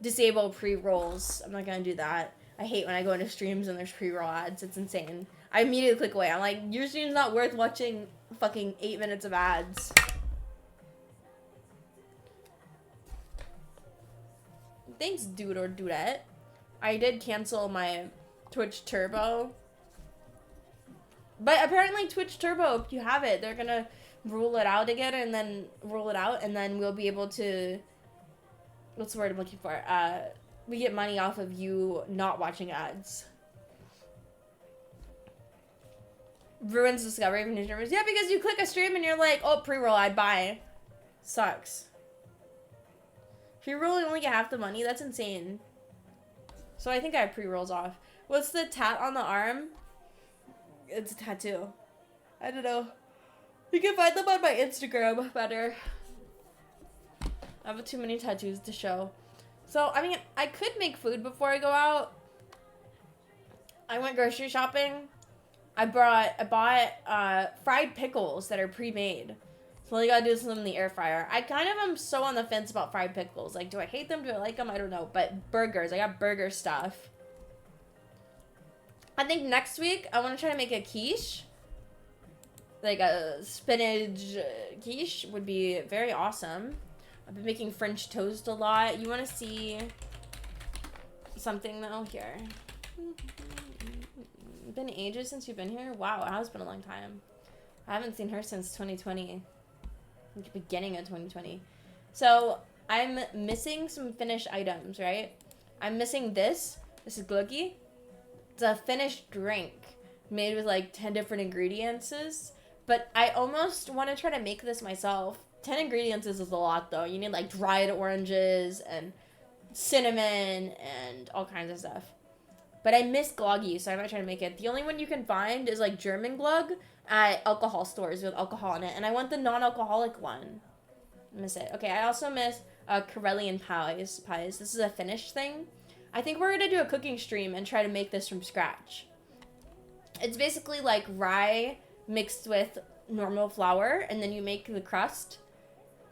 disable pre-rolls. I'm not going to do that. I hate when I go into streams and there's pre-roll ads. It's insane. I immediately click away. I'm like, your stream's not worth watching fucking 8 minutes of ads. Thanks, dude or dudette. I did cancel my Twitch Turbo. But apparently Twitch Turbo, if you have it, they're gonna rule it out again and then rule it out and then we'll be able to... What's the word I'm looking for? We get money off of you not watching ads. Ruins discovery of new streamers. Yeah, because you click a stream and you're like, oh, pre-roll, I'd buy. Sucks. Pre-roll, you only get half the money? That's insane. So I think I have pre-rolls off. What's the tat on the arm? It's a tattoo. I don't know. You can find them on my Instagram better. I have too many tattoos to show. So, I mean, I could make food before I go out. I went grocery shopping. I bought fried pickles that are pre-made. So all you gotta do is put them in the air fryer. I kind of am so on the fence about fried pickles. Like, do I hate them? Do I like them? I don't know. But burgers. I got burger stuff. I think next week I want to try to make a quiche. Like a spinach quiche would be very awesome. I've been making French toast a lot. You want to see something though? Here. Been ages since you've been here? Wow, it has been a long time. I haven't seen her since 2020. Like the beginning of 2020. So, I'm missing some finished items, right? I'm missing this. This is gluggy. It's a finished drink made with like 10 different ingredients. But I almost want to try to make this myself. 10 ingredients is a lot though. You need like dried oranges and cinnamon and all kinds of stuff. But I miss gloggy, so I might try to make it. The only one you can find is like German glug at alcohol stores with alcohol in it. And I want the non-alcoholic one. I miss it. Okay, I also miss Karelian pies. This is a Finnish thing. I think we're going to do a cooking stream and try to make this from scratch. It's basically like rye mixed with normal flour, and then you make the crust.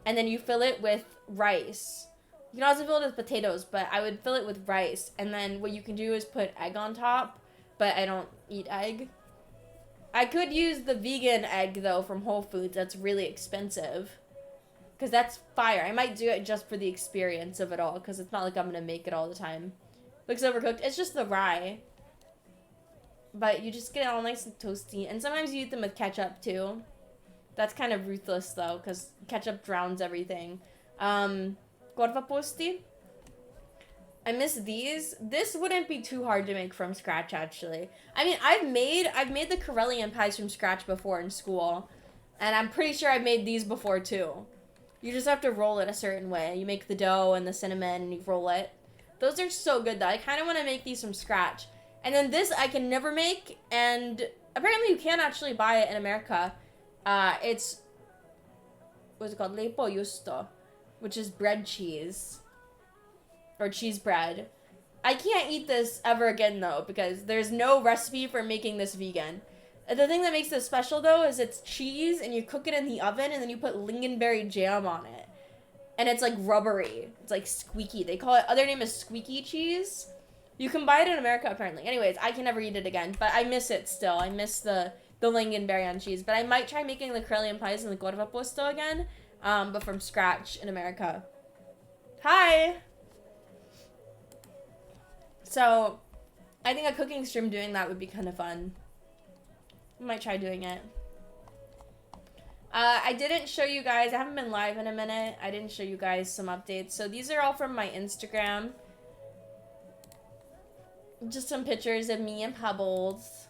And then you fill it with rice. You can also fill it with potatoes, but I would fill it with rice. And then what you can do is put egg on top, but I don't eat egg. I could use the vegan egg, though, from Whole Foods. That's really expensive. Because that's fire. I might do it just for the experience of it all, because it's not like I'm going to make it all the time. Looks overcooked. It's just the rye. But you just get it all nice and toasty. And sometimes you eat them with ketchup, too. That's kind of ruthless, though, because ketchup drowns everything. Korvapusti. I miss these. This wouldn't be too hard to make from scratch, actually. I mean, I've made the Corellian pies from scratch before in school, and I'm pretty sure I've made these before too. You just have to roll it a certain way. You make the dough and the cinnamon, and you roll it. Those are so good, though. I kind of want to make these from scratch. And then this I can never make, and apparently you can actually buy it in America. It's, what's it called? Lepo Justo, which is bread cheese. Or cheese bread. I can't eat this ever again, though, because there's no recipe for making this vegan. The thing that makes this special, though, is it's cheese, and you cook it in the oven, and then you put lingonberry jam on it. And it's, like, rubbery. It's, like, squeaky. They call it, other name is squeaky cheese. You can buy it in America, apparently. Anyways, I can never eat it again, but I miss it still. I miss the lingonberry on cheese. But I might try making the Corellian pies and the gorva puesto again, but from scratch in America. Hi! So, I think a cooking stream doing that would be kind of fun. I might try doing it. I didn't show you guys, I haven't been live in a minute. I didn't show you guys some updates. So these are all from my Instagram. Just some pictures of me and Pebbles.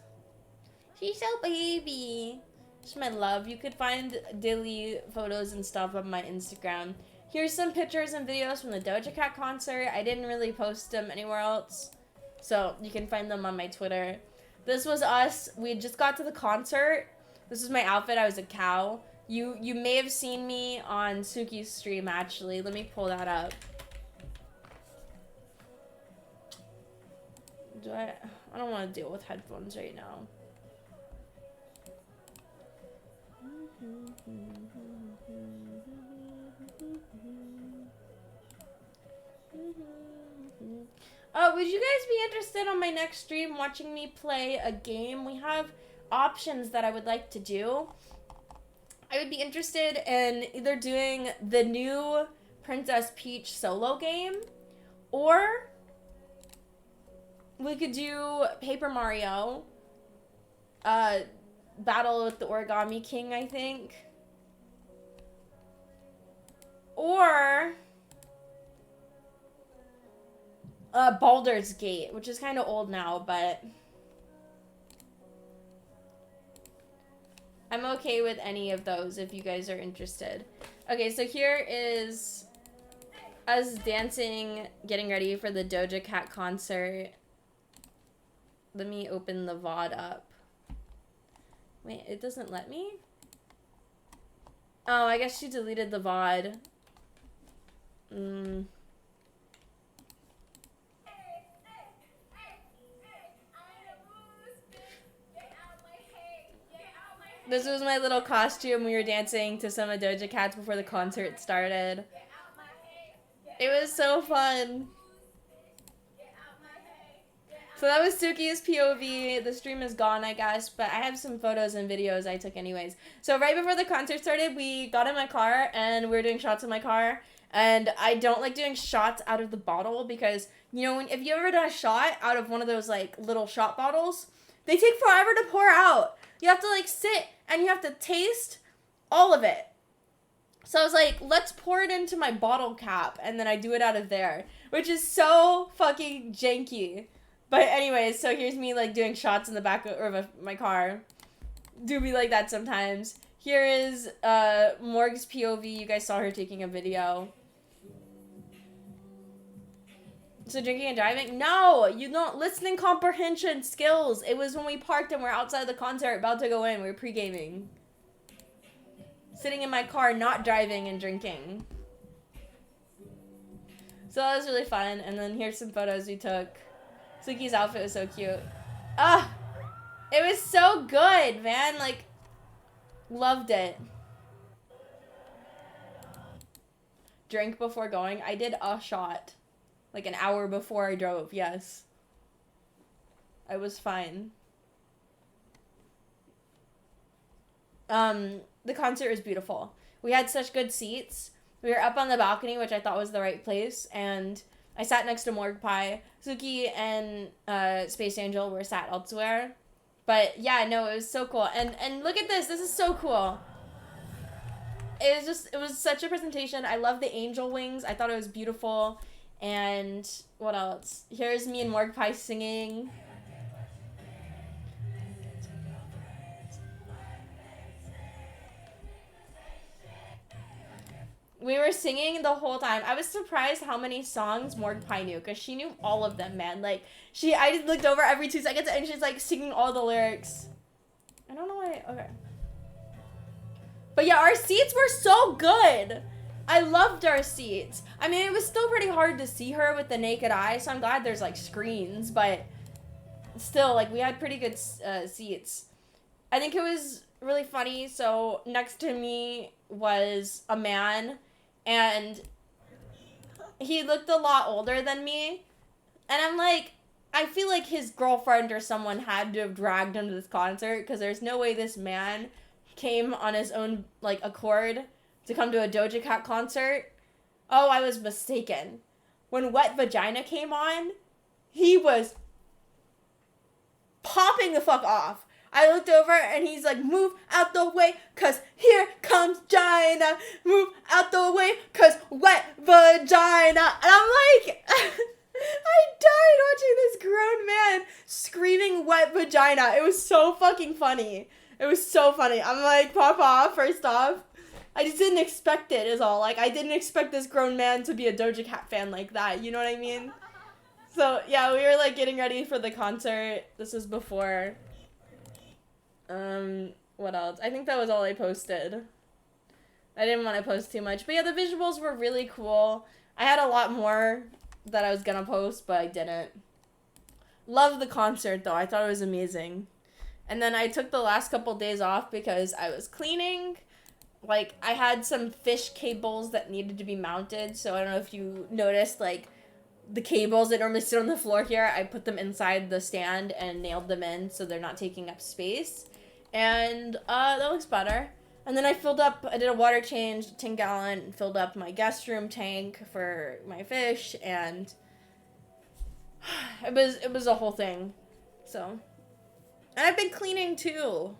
She's so baby. She's my love. You could find daily photos and stuff on my Instagram. Here's some pictures and videos from the Doja Cat concert. I didn't really post them anywhere else, so you can find them on my Twitter. This was us. We just got to the concert. This is my outfit. I was a cow. You may have seen me on Suki's stream, actually. Let me pull that up. I don't want to deal with headphones right now. Oh, would you guys be interested on my next stream watching me play a game? We have options that I would like to do. I would be interested in either doing the new Princess Peach solo game, or we could do Paper Mario, Battle with the Origami King, I think. Or Baldur's Gate, which is kind of old now, but I'm okay with any of those if you guys are interested. Okay, so here is us dancing, getting ready for the Doja Cat concert. Let me open the VOD up. Wait, it doesn't let me? Oh, I guess she deleted the VOD. This was my little costume. We were dancing to some of Doja Cat's before the concert started. It was so fun. So that was Suki's POV. The stream is gone, I guess, but I have some photos and videos I took anyways. So right before the concert started, we got in my car and we were doing shots in my car. And I don't like doing shots out of the bottle because, you know, if you ever done a shot out of one of those, like, little shot bottles, they take forever to pour out. You have to, like, sit and you have to taste all of it. So I was like, let's pour it into my bottle cap, and then I do it out of there, which is so fucking janky. But anyways, so here's me, like, doing shots in the back of my car. Do be like that sometimes. Here is Morg's POV. You guys saw her taking a video. So drinking and driving? No, you don't. Listening comprehension skills. It was when we parked and we're outside the concert about to go in. We were pre-gaming. Sitting in my car, not driving and drinking. So that was really fun. And then here's some photos we took. Suki's outfit was so cute. Ah, it was so good, man. Like, loved it. Drink before going. I did a shot. Like an hour before I drove, yes. I was fine. The concert was beautiful. We had such good seats. We were up on the balcony, which I thought was the right place, and I sat next to Morg Pie. Suki and Space Angel were sat elsewhere. But yeah, no, it was so cool. And look at this. This is so cool. It was such a presentation. I love the angel wings. I thought it was beautiful. And what else? Here's me and Mordecai singing. We were singing the whole time. I was surprised how many songs Mordecai knew, because she knew all of them, man. Like, I just looked over every 2 seconds and she's like singing all the lyrics. I don't know why. Okay. But yeah, our seats were so good. I loved our seats. I mean, it was still pretty hard to see her with the naked eye, so I'm glad there's like screens, but still, like, we had pretty good seats. I think it was really funny. So next to me was a man, and he looked a lot older than me. And I'm like, I feel like his girlfriend or someone had to have dragged him to this concert, because there's no way this man came on his own, like, accord to come to a Doja Cat concert. Oh, I was mistaken. When Wet Vagina came on, he was popping the fuck off. I looked over and he's like, move out the way, cause here comes Gina. Move out the way, cause wet vagina. And I'm like, I died watching this grown man screaming wet vagina. It was so fucking funny. It was so funny. I'm like, Papa, first off, I just didn't expect it is all. Like, I didn't expect this grown man to be a Doja Cat fan like that. You know what I mean? So, yeah, we were, like, getting ready for the concert. This was before. What else? I think that was all I posted. I didn't want to post too much. But, yeah, the visuals were really cool. I had a lot more that I was gonna post, but I didn't. Love the concert, though. I thought it was amazing. And then I took the last couple days off because I was cleaning. Like, I had some fish cables that needed to be mounted. So, I don't know if you noticed, like, the cables that normally sit on the floor here, I put them inside the stand and nailed them in so they're not taking up space. And that looks better. And then I did a water change, 10 gallon, and filled up my guest room tank for my fish, and it was a whole thing. So, and I've been cleaning too.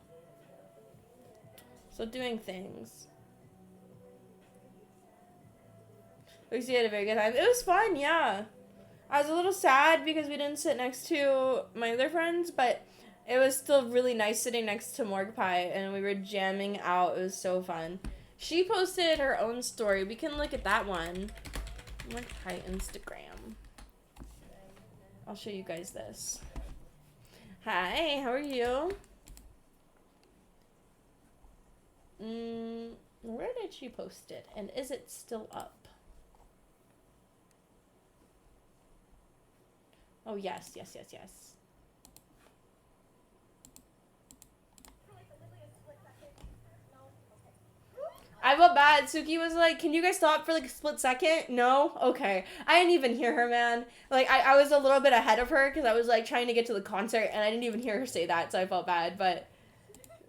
So doing things. Lucy had a very good time. It was fun, yeah. I was a little sad because we didn't sit next to my other friends, but it was still really nice sitting next to Mordecai, and we were jamming out. It was so fun. She posted her own story. We can look at that one. Mordecai Instagram. I'll show you guys this. Hi, how are you? Where did she post it? And is it still up? Oh, yes. I felt bad. Suki was like, can you guys stop for like a split second? No? Okay. I didn't even hear her, man. Like, I was a little bit ahead of her because I was like trying to get to the concert and I didn't even hear her say that, so I felt bad, but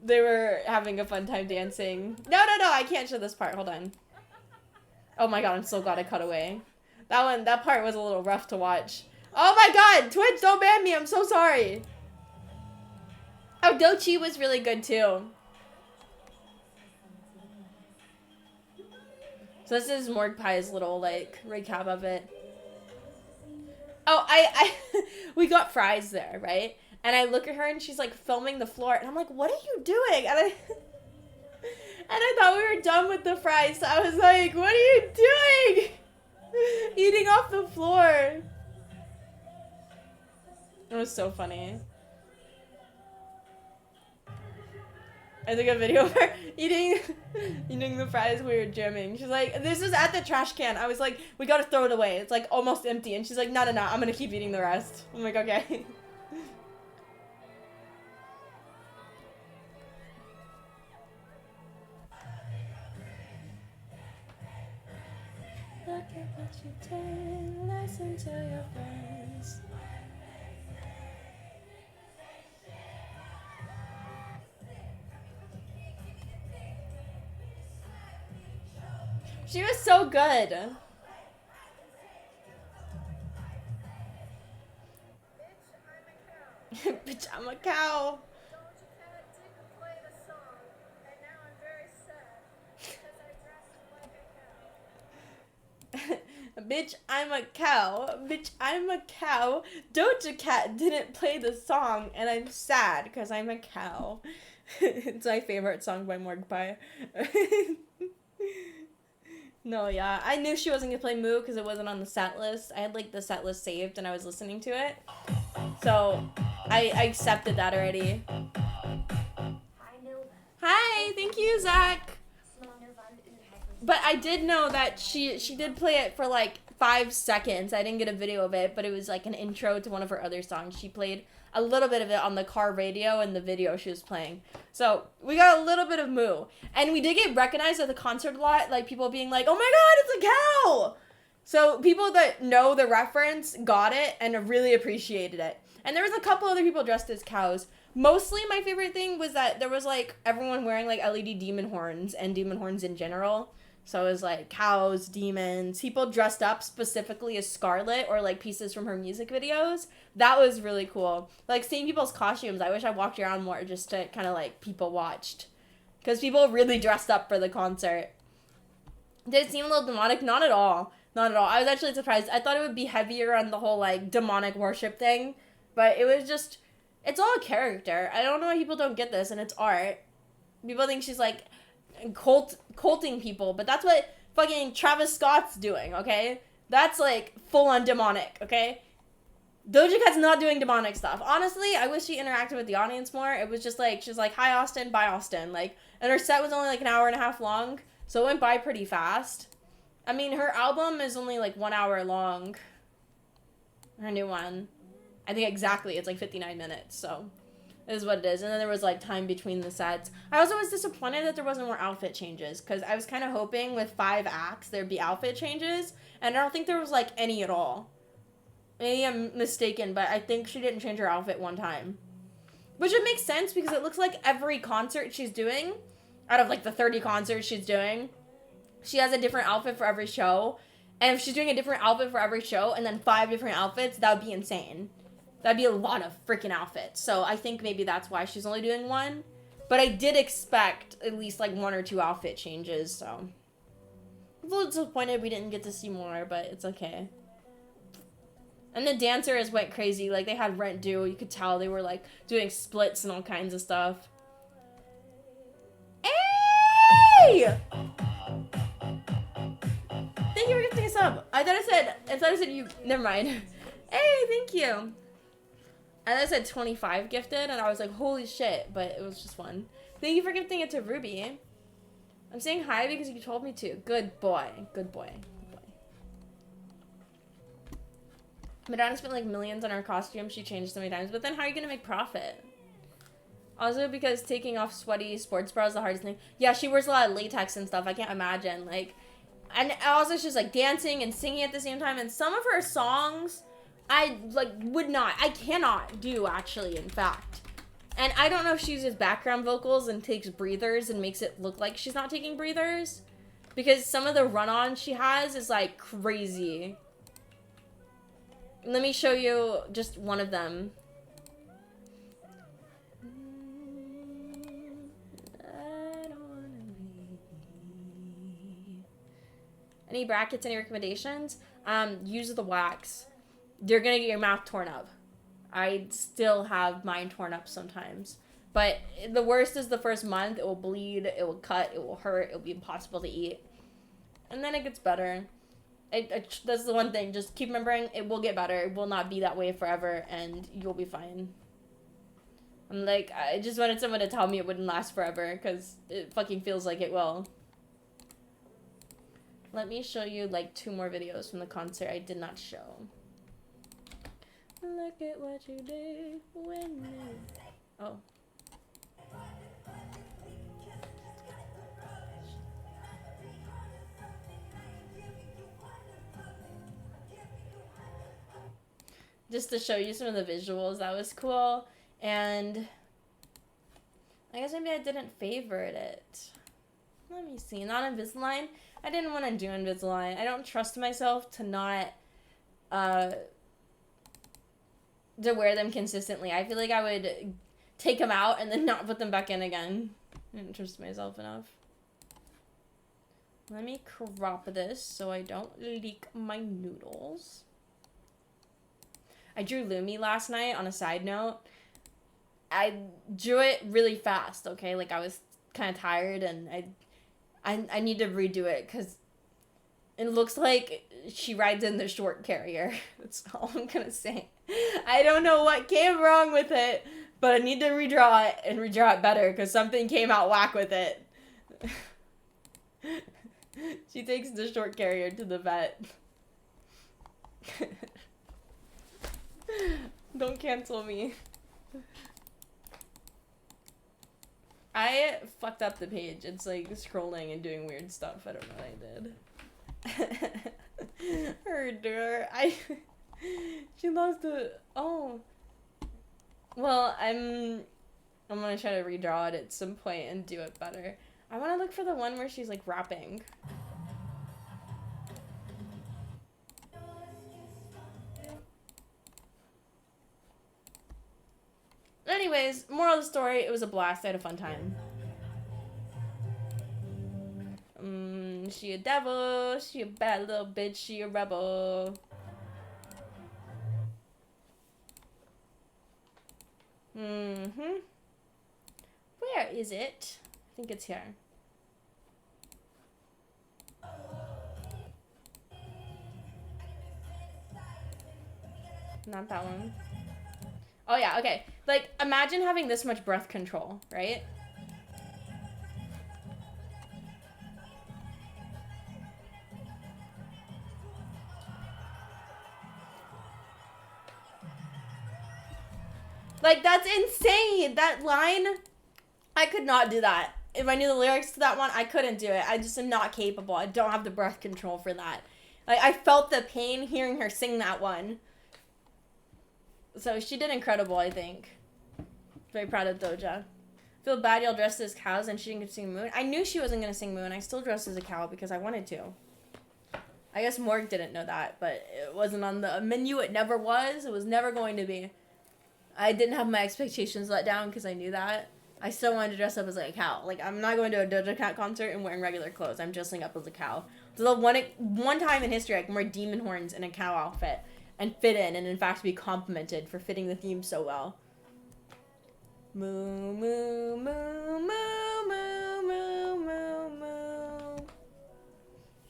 they were having a fun time dancing. No, I can't show this part. Hold on. Oh my god, I'm so glad I cut away. That part was a little rough to watch. Oh my god, Twitch, don't ban me. I'm so sorry. Oh, Dochi was really good too. So this is Mordecai's little, like, recap of it. Oh, we got fries there, right? And I look at her and she's, like, filming the floor. And I'm like, what are you doing? And I thought we were done with the fries. So I was like, what are you doing? Eating off the floor. It was so funny. I took a video of her eating the fries we were jamming. She's like, this is at the trash can. I was like, we gotta throw it away. It's like almost empty. And she's like, no, I'm gonna keep eating the rest. I'm like, okay. Look at what you take, listen to your friends. She was so good. Bitch, I'm a cow. Bitch, I'm a cow. Bitch, I'm a cow. Doja Cat didn't play the song, and I'm sad because I'm a cow. It's my favorite song by Morgue Pie. No, yeah. I knew she wasn't gonna play Moo because it wasn't on the set list. I had like the set list saved and I was listening to it. So I accepted that already. Hi, Nova. Hi, thank you, Zach. Smaller van Urhekken. But I did know that she did play it for like 5 seconds. I didn't get a video of it, but it was like an intro to one of her other songs. She played a little bit of it on the car radio in the video she was playing. So we got a little bit of Moo. And we did get recognized at the concert a lot, like people being like, oh my god, it's a cow! So people that know the reference got it and really appreciated it. And there was a couple other people dressed as cows. Mostly my favorite thing was that there was like everyone wearing like LED demon horns and demon horns in general. So it was like cows, demons, people dressed up specifically as Scarlet or like pieces from her music videos. That was really cool. Like seeing people's costumes, I wish I walked around more just to kind of like people watched. Because people really dressed up for the concert. Did it seem a little demonic? Not at all. Not at all. I was actually surprised. I thought it would be heavier on the whole like demonic worship thing. But it was just, it's all a character. I don't know why people don't get this, and it's art. People think she's like culting people, but that's what fucking Travis Scott's doing, okay? That's like full on demonic, okay? Doja Cat's not doing demonic stuff. Honestly, I wish she interacted with the audience more. It was just like, she's like, hi Austin, bye Austin. Like, and her set was only like an hour and a half long, so it went by pretty fast. I mean, her album is only like 1 hour long. Her new one. I think exactly, it's like 59 minutes, so it is what it is. And then there was like time between the sets. I also was disappointed that there wasn't more outfit changes, because I was kind of hoping with 5 acts there'd be outfit changes, and I don't think there was like any at all. Maybe I'm mistaken, but I think she didn't change her outfit one time. Which would make sense, because it looks like every concert she's doing, out of like the 30 concerts she's doing, she has a different outfit for every show. And if she's doing a different outfit for every show, and then 5 different outfits, that would be insane. That'd be a lot of freaking outfits. So I think maybe that's why she's only doing 1. But I did expect at least like 1 or 2 outfit changes, so. I'm a little disappointed we didn't get to see more, but it's okay. And the dancers went crazy. Like, they had rent due. You could tell they were like doing splits and all kinds of stuff. Hey! Thank you for gifting a sub. I thought I said you. Never mind. Hey, thank you. I thought I said 25 gifted, and I was like, holy shit, but it was just fun. Thank you for gifting it to Ruby. I'm saying hi because you told me to. Good boy. Good boy. Good boy. Madonna spent like millions on her costume. She changed so many times, but then how are you gonna make profit? Also, because taking off sweaty sports bras is the hardest thing. Yeah, she wears a lot of latex and stuff. I can't imagine. Like, and also she's like dancing and singing at the same time, and some of her songs I cannot do, actually, in fact. And I don't know if she uses background vocals and takes breathers and makes it look like she's not taking breathers, because some of the run-on she has is like crazy. Let me show you just one of them. Any brackets, any recommendations? Use the wax. You're gonna get your mouth torn up. I still have mine torn up sometimes. But the worst is the first month. It will bleed, it will cut, it will hurt, it will be impossible to eat. And then it gets better. That's the one thing. Just keep remembering, it will get better. It will not be that way forever, and you'll be fine. I'm like, I just wanted someone to tell me it wouldn't last forever, because it fucking feels like it will. Let me show you like 2 more videos from the concert I did not show. Look at what you did when you... Oh. Just to show you some of the visuals, that was cool. And I guess maybe I didn't favorite it. Let me see. Not Invisalign. I didn't want to do Invisalign. I don't trust myself to not to wear them consistently. I feel like I would take them out and then not put them back in again. I didn't trust myself enough. Let me crop this so I don't leak my noodles. I drew Lumi last night on a side note. I drew it really fast, okay? Like, I was kind of tired, and I need to redo it because it looks like she rides in the short carrier. That's all I'm gonna say. I don't know what came wrong with it, but I need to redraw it and redraw it better because something came out whack with it. She takes the short carrier to the vet. Don't cancel me. I fucked up the page. It's like scrolling and doing weird stuff. I don't know what I did. Herder. She lost it. Oh. Well, I'm gonna try to redraw it at some point and do it better. I want to look for the one where she's like rapping. Anyways, moral of the story, it was a blast. I had a fun time. She a devil, she a bad little bitch, she a rebel. Where is it? I think it's here. Not that one. Oh yeah, okay. Like, imagine having this much breath control, right? Like, that's insane! That line, I could not do that. If I knew the lyrics to that one, I couldn't do it. I just am not capable. I don't have the breath control for that. Like, I felt the pain hearing her sing that one. So she did incredible, I think. Very proud of Doja. Feel bad y'all dressed as cows and she didn't get to sing Moon. I knew she wasn't going to sing Moon. I still dressed as a cow because I wanted to. I guess Morg didn't know that, but it wasn't on the menu. It never was. It was never going to be. I didn't have my expectations let down because I knew that. I still wanted to dress up as like a cow. Like, I'm not going to a Doja Cat concert and wearing regular clothes. I'm dressing up as a cow. So the one time in history I can wear demon horns in a cow outfit and fit in fact be complimented for fitting the theme so well. Moo, moo, moo, moo, moo, moo, moo, moo.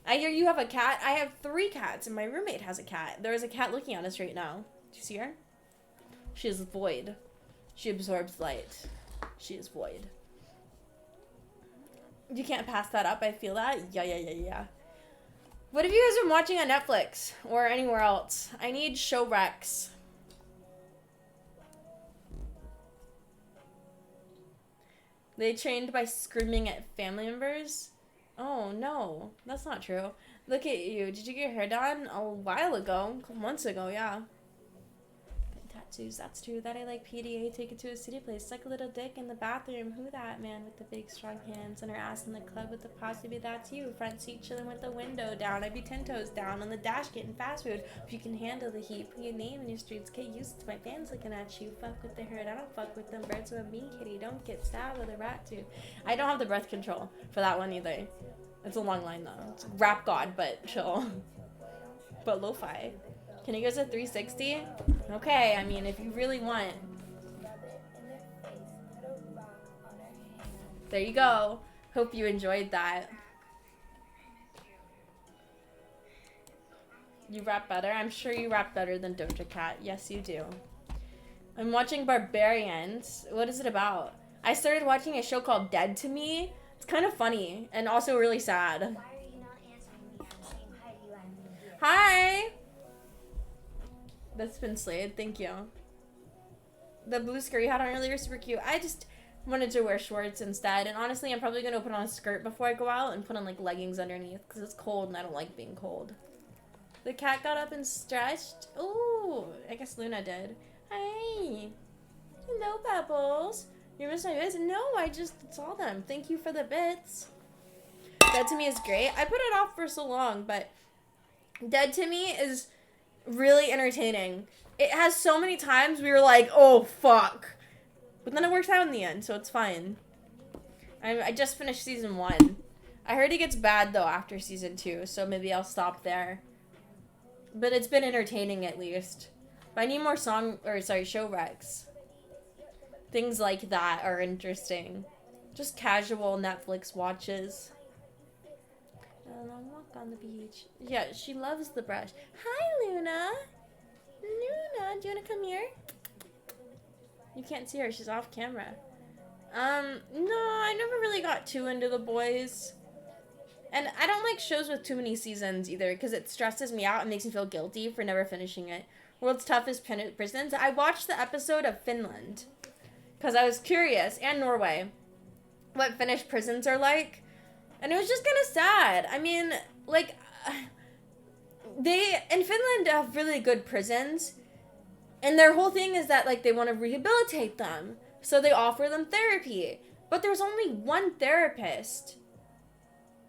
I hear you have a cat. I have 3 cats, and my roommate has a cat. There is a cat looking at us right now. Do you see her? She is void. She absorbs light. She is void. You can't pass that up, I feel that. Yeah. What have you guys been watching on Netflix or anywhere else? I need show recs. They trained by screaming at family members? Oh, no. That's not true. Look at you. Did you get your hair done? A while ago. A couple months ago, yeah. Tattoos. That's true. That I like PDA. Take it to a city place. Like a little dick in the bathroom. Who that man with the big strong hands and her ass in the club with the possibly that's you. Front seat chilling with the window down. I'd be 10 toes down on the dash getting fast food. If you can handle the heat, put your name in your streets. Get used to my fans looking at you. Fuck with the herd. I don't fuck with them birds with a mean kitty. Don't get stabbed with a rat too. I don't have the breath control for that one either. It's a long line though. It's rap god, but chill. But lo-fi. Can you guys a 360? Okay, I mean, if you really want. There you go. Hope you enjoyed that. You rap better? I'm sure you rap better than Doja Cat. Yes, you do. I'm watching Barbarians. What is it about? I started watching a show called Dead to Me. It's kind of funny and also really sad. Why are you not answering me? I'm saying hi to you. I'm leaving. Hi! That's been slayed. Thank you. The blue skirt you had on earlier super cute. I just wanted to wear shorts instead. And honestly, I'm probably going to put on a skirt before I go out and put on like leggings underneath because it's cold and I don't like being cold. The cat got up and stretched. Ooh, I guess Luna did. Hi. Hello, Pebbles. You missed my bits? No, I just saw them. Thank you for the bits. Dead to Me is great. I put it off for so long, but Dead to Me is really entertaining. It has so many times we were like, oh, fuck. But then it works out in the end, so it's fine. I just finished season 1. I heard it gets bad though after season 2, so maybe I'll stop there. But it's been entertaining at least. But I need more show recs. Things like that are interesting. Just casual Netflix watches. A long walk on the beach. Yeah, she loves the brush. Hi, Luna. Luna, do you want to come here? You can't see her. She's off camera. No, I never really got too into The Boys. And I don't like shows with too many seasons either, because it stresses me out and makes me feel guilty for never finishing it. World's Toughest Prisons. I watched the episode of Finland, because I was curious, and Norway, what Finnish prisons are like. And it was just kind of sad. I mean, like, they, in Finland, have really good prisons. And their whole thing is that, like, they want to rehabilitate them. So they offer them therapy. But there's only one therapist.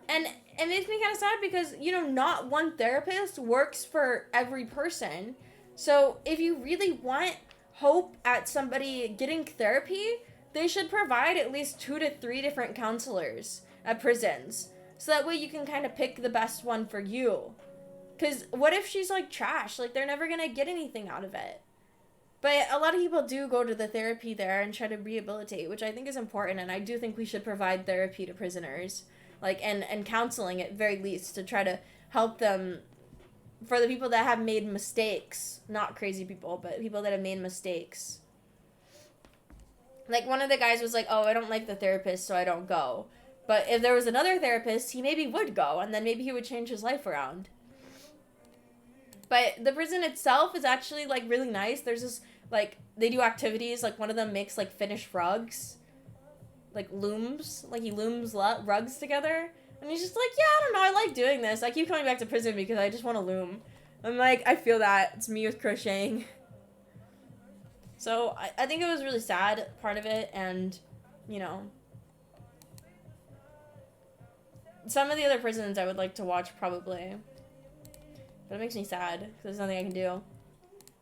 And it makes me kind of sad because, you know, not one therapist works for every person. So if you really want hope at somebody getting therapy, they should provide at least 2 to 3 different counselors at prisons. So that way you can kind of pick the best one for you. Because what if she's, like, trash? Like, they're never going to get anything out of it. But a lot of people do go to the therapy there and try to rehabilitate, which I think is important. And I do think we should provide therapy to prisoners. Like, and counseling at very least to try to help them, for the people that have made mistakes. Not crazy people, but people that have made mistakes. Like, one of the guys was like, oh, I don't like the therapist, so I don't go. But if there was another therapist, he maybe would go, and then maybe he would change his life around. But the prison itself is actually, like, really nice. There's this, like, they do activities. Like, one of them makes, like, Finnish rugs. Like, looms. Like, he looms rugs together. And he's just like, yeah, I don't know. I like doing this. I keep coming back to prison because I just want to loom. I'm like, I feel that. It's me with crocheting. So, I think it was really sad, part of it. And, you know, some of the other prisons I would like to watch, probably. But it makes me sad, because there's nothing I can do.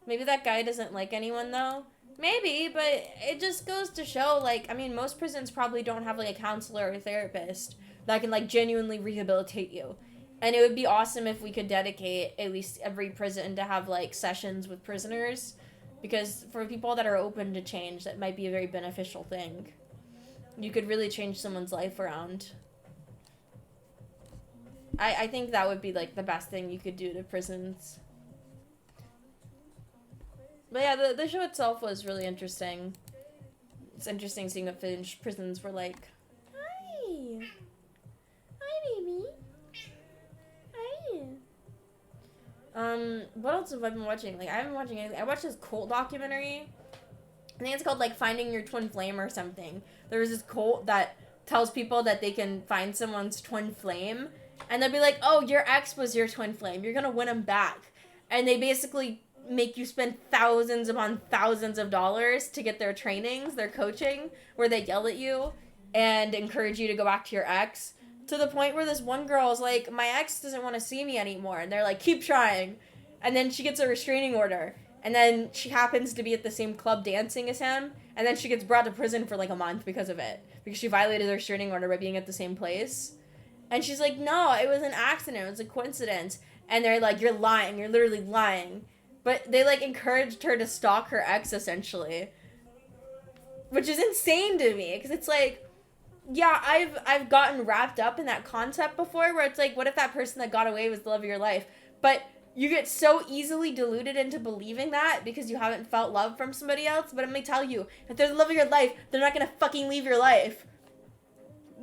Maybe that guy doesn't like anyone, though. Maybe, but it just goes to show, like, I mean, most prisons probably don't have, like, a counselor or a therapist that can, like, genuinely rehabilitate you. And it would be awesome if we could dedicate at least every prison to have, like, sessions with prisoners. Because for people that are open to change, that might be a very beneficial thing. You could really change someone's life around. I think that would be, like, the best thing you could do to prisons. But yeah, the show itself was really interesting. It's interesting seeing what Finnish prisons were like. Hi! Hi, baby! Hi! What else have I been watching? Like, I haven't been watching anything. I watched this cult documentary. I think it's called, like, Finding Your Twin Flame or something. There was this cult that tells people that they can find someone's twin flame. And they'll be like, oh, your ex was your twin flame. You're gonna win him back. And they basically make you spend thousands upon thousands of dollars to get their trainings, their coaching, where they yell at you and encourage you to go back to your ex. To the point where this one girl is like, my ex doesn't want to see me anymore. And they're like, keep trying. And then she gets a restraining order. And then she happens to be at the same club dancing as him. And then she gets brought to prison for like a month because of it. Because she violated the restraining order by being at the same place. And she's like, no, it was an accident. It was a coincidence. And they're like, you're lying. You're literally lying. But they, like, encouraged her to stalk her ex, essentially. Which is insane to me. Because it's like, yeah, I've gotten wrapped up in that concept before. Where it's like, what if that person that got away was the love of your life? But you get so easily deluded into believing that because you haven't felt love from somebody else. But let me tell you, if they're the love of your life, they're not going to fucking leave your life.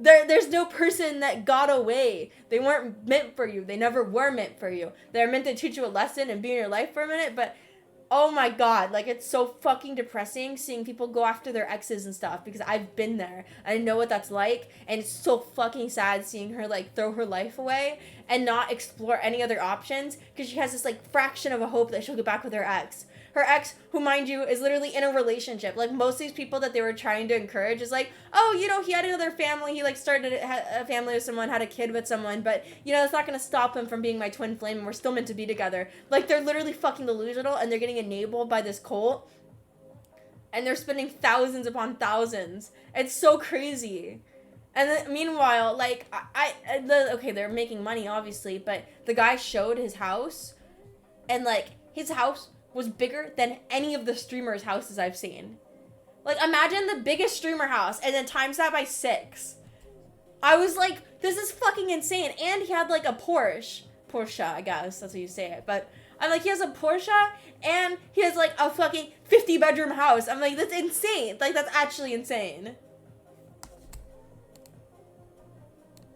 There's no person that got away. They weren't meant for you. They never were meant for you. They're meant to teach you a lesson and be in your life for a minute, but oh my god, like, it's so fucking depressing seeing people go after their exes and stuff, because I've been there. I know what that's like, and it's so fucking sad seeing her, like, throw her life away and not explore any other options, because she has this, like, fraction of a hope that she'll get back with her ex. Her ex, who, mind you, is literally in a relationship. Like, most of these people that they were trying to encourage is like, oh, you know, he had another family. He, like, started a family with someone, had a kid with someone. But, you know, it's not going to stop him from being my twin flame. And we're still meant to be together. Like, they're literally fucking delusional. And they're getting enabled by this cult. And they're spending thousands upon thousands. It's so crazy. And then, meanwhile, like, okay, they're making money, obviously, but the guy showed his house, and, like, his house was bigger than any of the streamers' houses I've seen. Like, imagine the biggest streamer house, and then times that by 6. I was like, this is fucking insane. And he had, like, a Porsche, I guess, that's how you say it, but I'm like, he has a Porsche, and he has, like, a fucking 50-bedroom house. I'm like, that's insane. Like, that's actually insane.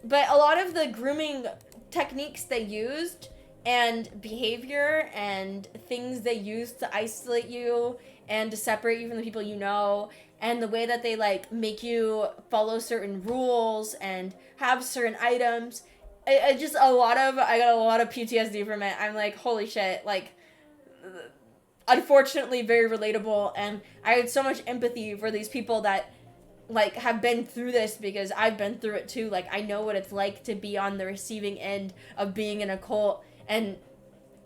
But a lot of the grooming techniques they used and behavior and things they used to isolate you and to separate you from the people you know, and the way that they, like, make you follow certain rules and have certain items, I got a lot of PTSD from it. I'm like, holy shit, like, unfortunately very relatable, and I had so much empathy for these people that, like, have been through this, because I've been through it too. Like, I know what it's like to be on the receiving end of being in a cult, and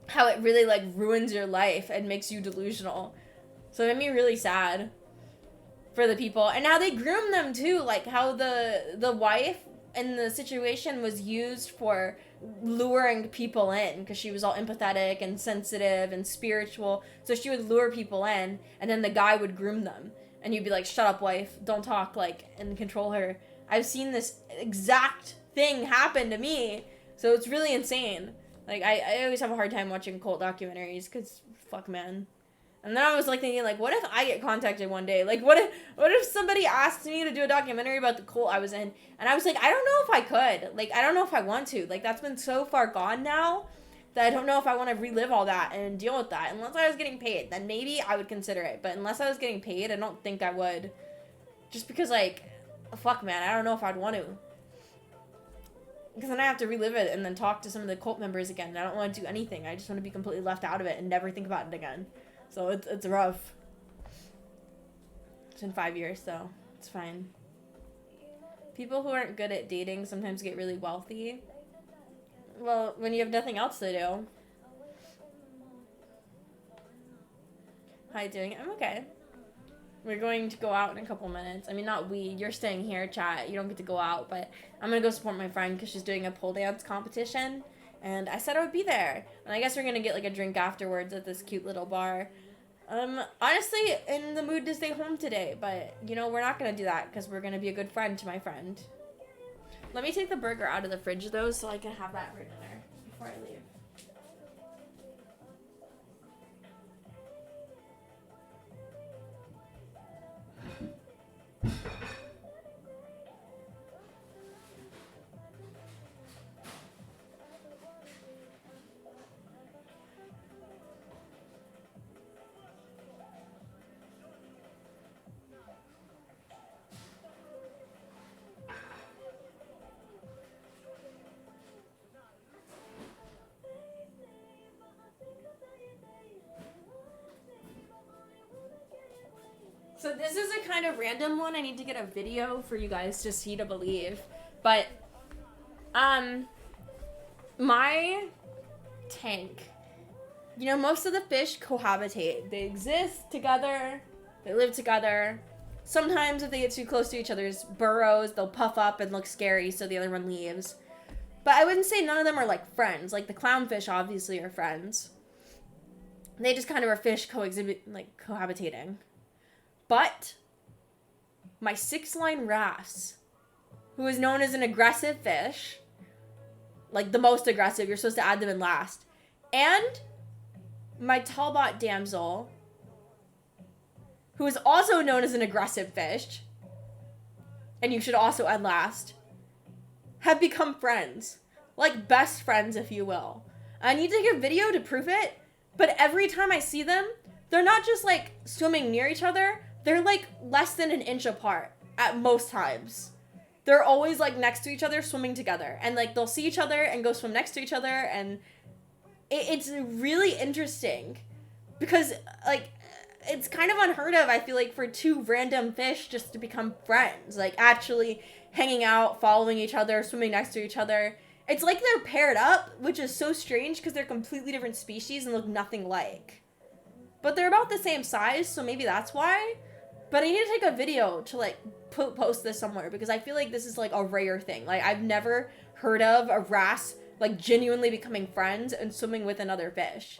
how it really, like, ruins your life and makes you delusional. So it made me really sad for the people. And how they groom them too, like how the wife in the situation was used for luring people in, because she was all empathetic and sensitive and spiritual, so she would lure people in, and then the guy would groom them, and you'd be like, shut up, wife, don't talk, like, and control her. I've seen this exact thing happen to me, so it's really insane. Like, I always have a hard time watching cult documentaries, because fuck, man. And then I was, like, thinking, like, what if I get contacted one day? Like, what if somebody asked me to do a documentary about the cult I was in? And I was like, I don't know if I could. Like, I don't know if I want to. Like, that's been so far gone now that I don't know if I want to relive all that and deal with that. Unless I was getting paid, then maybe I would consider it. But unless I was getting paid, I don't think I would. Just because, like, fuck, man, I don't know if I'd want to. Because then I have to relive it and then talk to some of the cult members again. And I don't want to do anything. I just want to be completely left out of it and never think about it again. So it's rough. It's been 5 years, so it's fine. People who aren't good at dating sometimes get really wealthy. Well, when you have nothing else to do. How you doing? I'm okay. We're going to go out in a couple minutes. I mean, not we. You're staying here, chat. You don't get to go out, but I'm going to go support my friend because she's doing a pole dance competition. And I said I would be there. And I guess we're going to get, like, a drink afterwards at this cute little bar. Honestly, in the mood to stay home today. But, you know, we're not going to do that because we're going to be a good friend to my friend. Let me take the burger out of the fridge, though, so I can have that for dinner before I leave. So this is a kind of random one. I need to get a video for you guys to see to believe. But, my tank, you know, most of the fish cohabitate. They exist together. They live together. Sometimes if they get too close to each other's burrows, they'll puff up and look scary, so the other one leaves. But I wouldn't say none of them are, like, friends. Like, the clownfish obviously are friends. They just kind of are fish cohabitating. But my 6-line wrasse, who is known as an aggressive fish, like the most aggressive, you're supposed to add them in last, and my Talbot damsel, who is also known as an aggressive fish, and you should also add last, have become friends. Like best friends, if you will. I need to take a video to prove it, but every time I see them, they're not just, like, swimming near each other. They're, like, less than an inch apart at most times. They're always, like, next to each other, swimming together. And, like, they'll see each other and go swim next to each other. And it's really interesting. Because, like, it's kind of unheard of, I feel like, for two random fish just to become friends. Like, actually hanging out, following each other, swimming next to each other. It's like they're paired up, which is so strange because they're completely different species and look nothing alike. But they're about the same size, so maybe that's why. But I need to take a video to, like, post this somewhere because I feel like this is like a rare thing. Like I've never heard of a wrasse like genuinely becoming friends and swimming with another fish.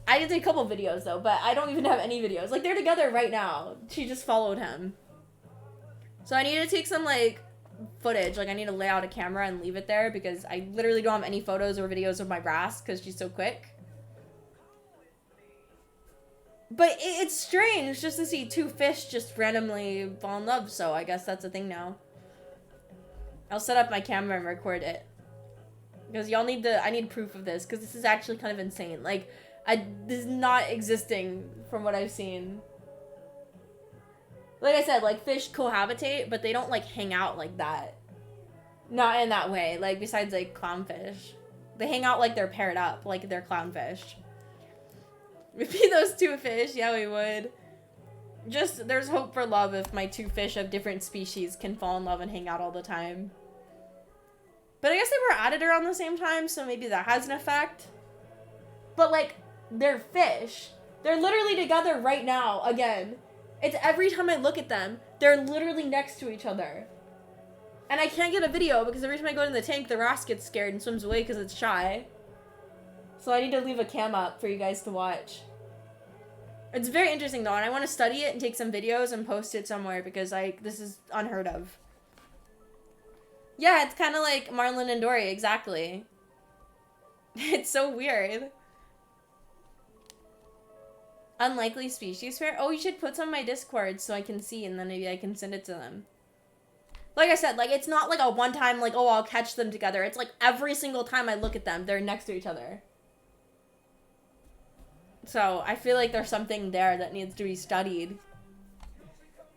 I did a couple videos though, but I don't even have any videos. Like they're together right now. She just followed him. So I need to take some like footage. Like I need to lay out a camera and leave it there because I literally don't have any photos or videos of my wrasse because she's so quick. But it's strange just to see two fish just randomly fall in love, so I guess that's a thing now. I'll set up my camera and record it. Because y'all need I need proof of this, because this is actually kind of insane. Like, this is not existing from what I've seen. Like I said, like, fish cohabitate, but they don't, like, hang out like that. Not in that way, like, besides, like, clownfish. They hang out like they're paired up, like they're clownfish. We'd be those two fish, yeah we would. Just, there's hope for love if my two fish of different species can fall in love and hang out all the time. But I guess they were added around the same time, so maybe that has an effect. But like, they're fish. They're literally together right now, again. It's every time I look at them, they're literally next to each other. And I can't get a video because every time I go in the tank, the wrasse gets scared and swims away because it's shy. So I need to leave a cam up for you guys to watch. It's very interesting though, and I want to study it and take some videos and post it somewhere because this is unheard of. Yeah, it's kind of like Marlin and Dory, exactly. It's so weird. Unlikely species pair? Oh, you should put some on my Discord so I can see and then maybe I can send it to them. Like I said, like it's not like a one time like, oh, I'll catch them together. It's like every single time I look at them, they're next to each other. So I feel like there's something there that needs to be studied.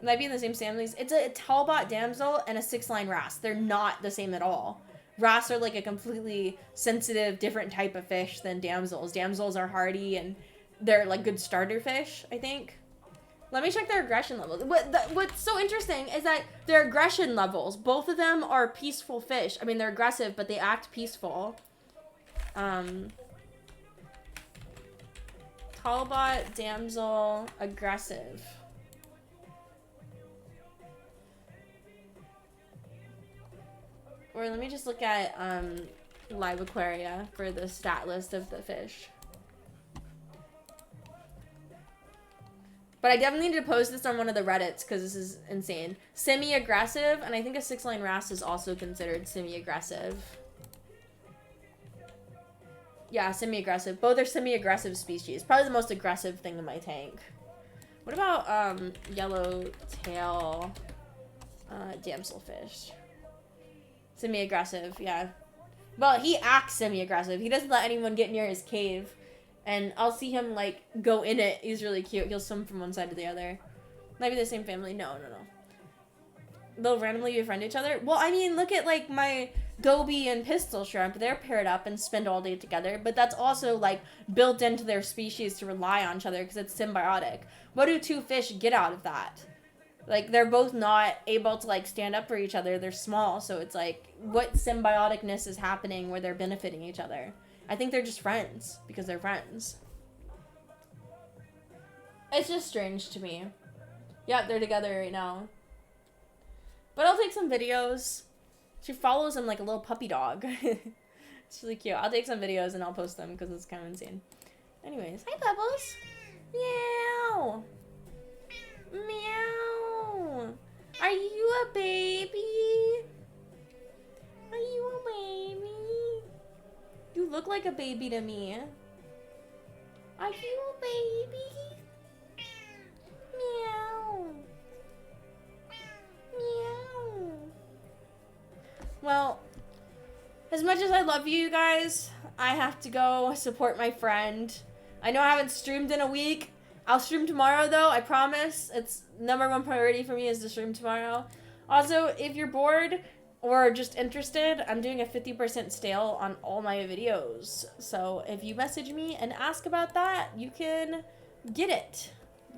Might be in the same families. It's a Talbot damsel and a 6-line wrasse. They're not the same at all. Wrasse are like a completely sensitive, different type of fish than damsels. Damsels are hardy and they're like good starter fish, I think. Let me check their aggression levels. What's so interesting is that their aggression levels, both of them are peaceful fish. I mean, they're aggressive, but they act peaceful. Talbot, damsel, aggressive. Or let me just look at Live Aquaria for the stat list of the fish. But I definitely need to post this on one of the Reddits because this is insane. Semi-aggressive, and I think a 6-line wrasse is also considered semi-aggressive. Yeah, semi-aggressive. Both are semi-aggressive species. Probably the most aggressive thing in my tank. What about yellowtail damselfish? Semi-aggressive, yeah. Well, he acts semi-aggressive. He doesn't let anyone get near his cave. And I'll see him, like, go in it. He's really cute. He'll swim from one side to the other. Might be the same family. No. They'll randomly befriend each other. Well, I mean, look at, like, my goby and pistol shrimp. They're paired up and spend all day together. But that's also, like, built into their species to rely on each other because it's symbiotic. What do two fish get out of that? Like, they're both not able to, like, stand up for each other. They're small. So it's, like, what symbioticness is happening where they're benefiting each other? I think they're just friends because they're friends. It's just strange to me. Yeah, they're together right now. But I'll take some videos. She follows him like a little puppy dog. It's really cute. I'll take some videos and I'll post them because it's kind of insane. Anyways, hi Bubbles. Meow. Meow. Are you a baby? Are you a baby? You look like a baby to me. Are you a baby? Meow. Meow. Well, as much as I love you guys, I have to go support my friend. I know I haven't streamed in a week. I'll stream tomorrow though, I promise. It's #1 priority for me is to stream tomorrow. Also, if you're bored or just interested, I'm doing a 50% sale on all my videos. So if you message me and ask about that, you can get it.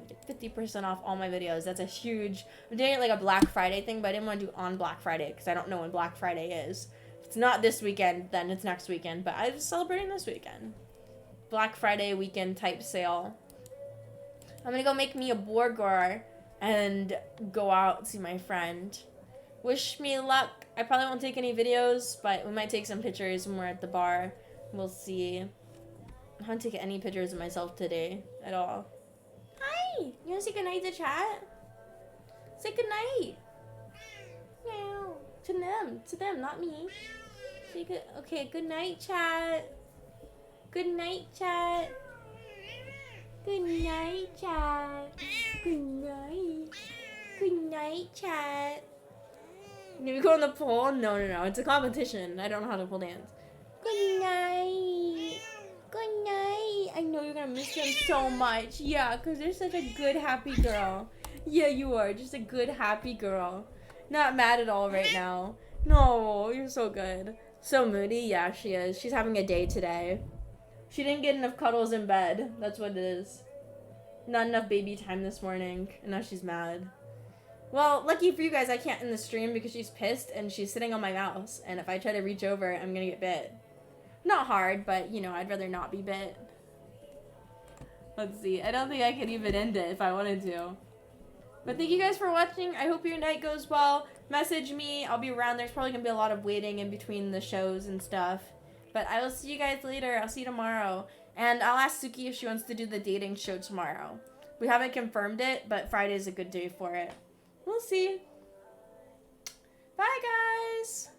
Get 50% off all my videos. That's a huge, I'm doing it like a Black Friday thing, but I didn't want to do on Black Friday because I don't know when Black Friday is. If it's not this weekend, then it's next weekend, but I'm celebrating this weekend. Black Friday weekend type sale. I'm gonna go make me a burger and go out, see my friend. Wish me luck. I probably won't take any videos, but we might take some pictures when we're at the bar. We'll see. I don't take any pictures of myself today at all. Hi! You wanna say goodnight to chat? Say goodnight. Meow. To them, not me. Say good. Okay, good night, chat. Good night, chat. Good night, chat. Good night. Good night, chat. Can we go on the pole? No. It's a competition. I don't know how to pole dance. Good night. Good night. I know you're gonna miss them so much. Yeah, because you're such a good, happy girl. Yeah, you are. Just a good, happy girl. Not mad at all right now. No, you're so good. So moody. Yeah, she is. She's having a day today. She didn't get enough cuddles in bed. That's what it is. Not enough baby time this morning. And now she's mad. Well, lucky for you guys, I can't end the stream because she's pissed and she's sitting on my mouse. And if I try to reach over, I'm gonna get bit. Not hard, but, you know, I'd rather not be bit. Let's see. I don't think I could even end it if I wanted to. But thank you guys for watching. I hope your night goes well. Message me. I'll be around. There's probably going to be a lot of waiting in between the shows and stuff. But I will see you guys later. I'll see you tomorrow. And I'll ask Suki if she wants to do the dating show tomorrow. We haven't confirmed it, but Friday's a good day for it. We'll see. Bye, guys.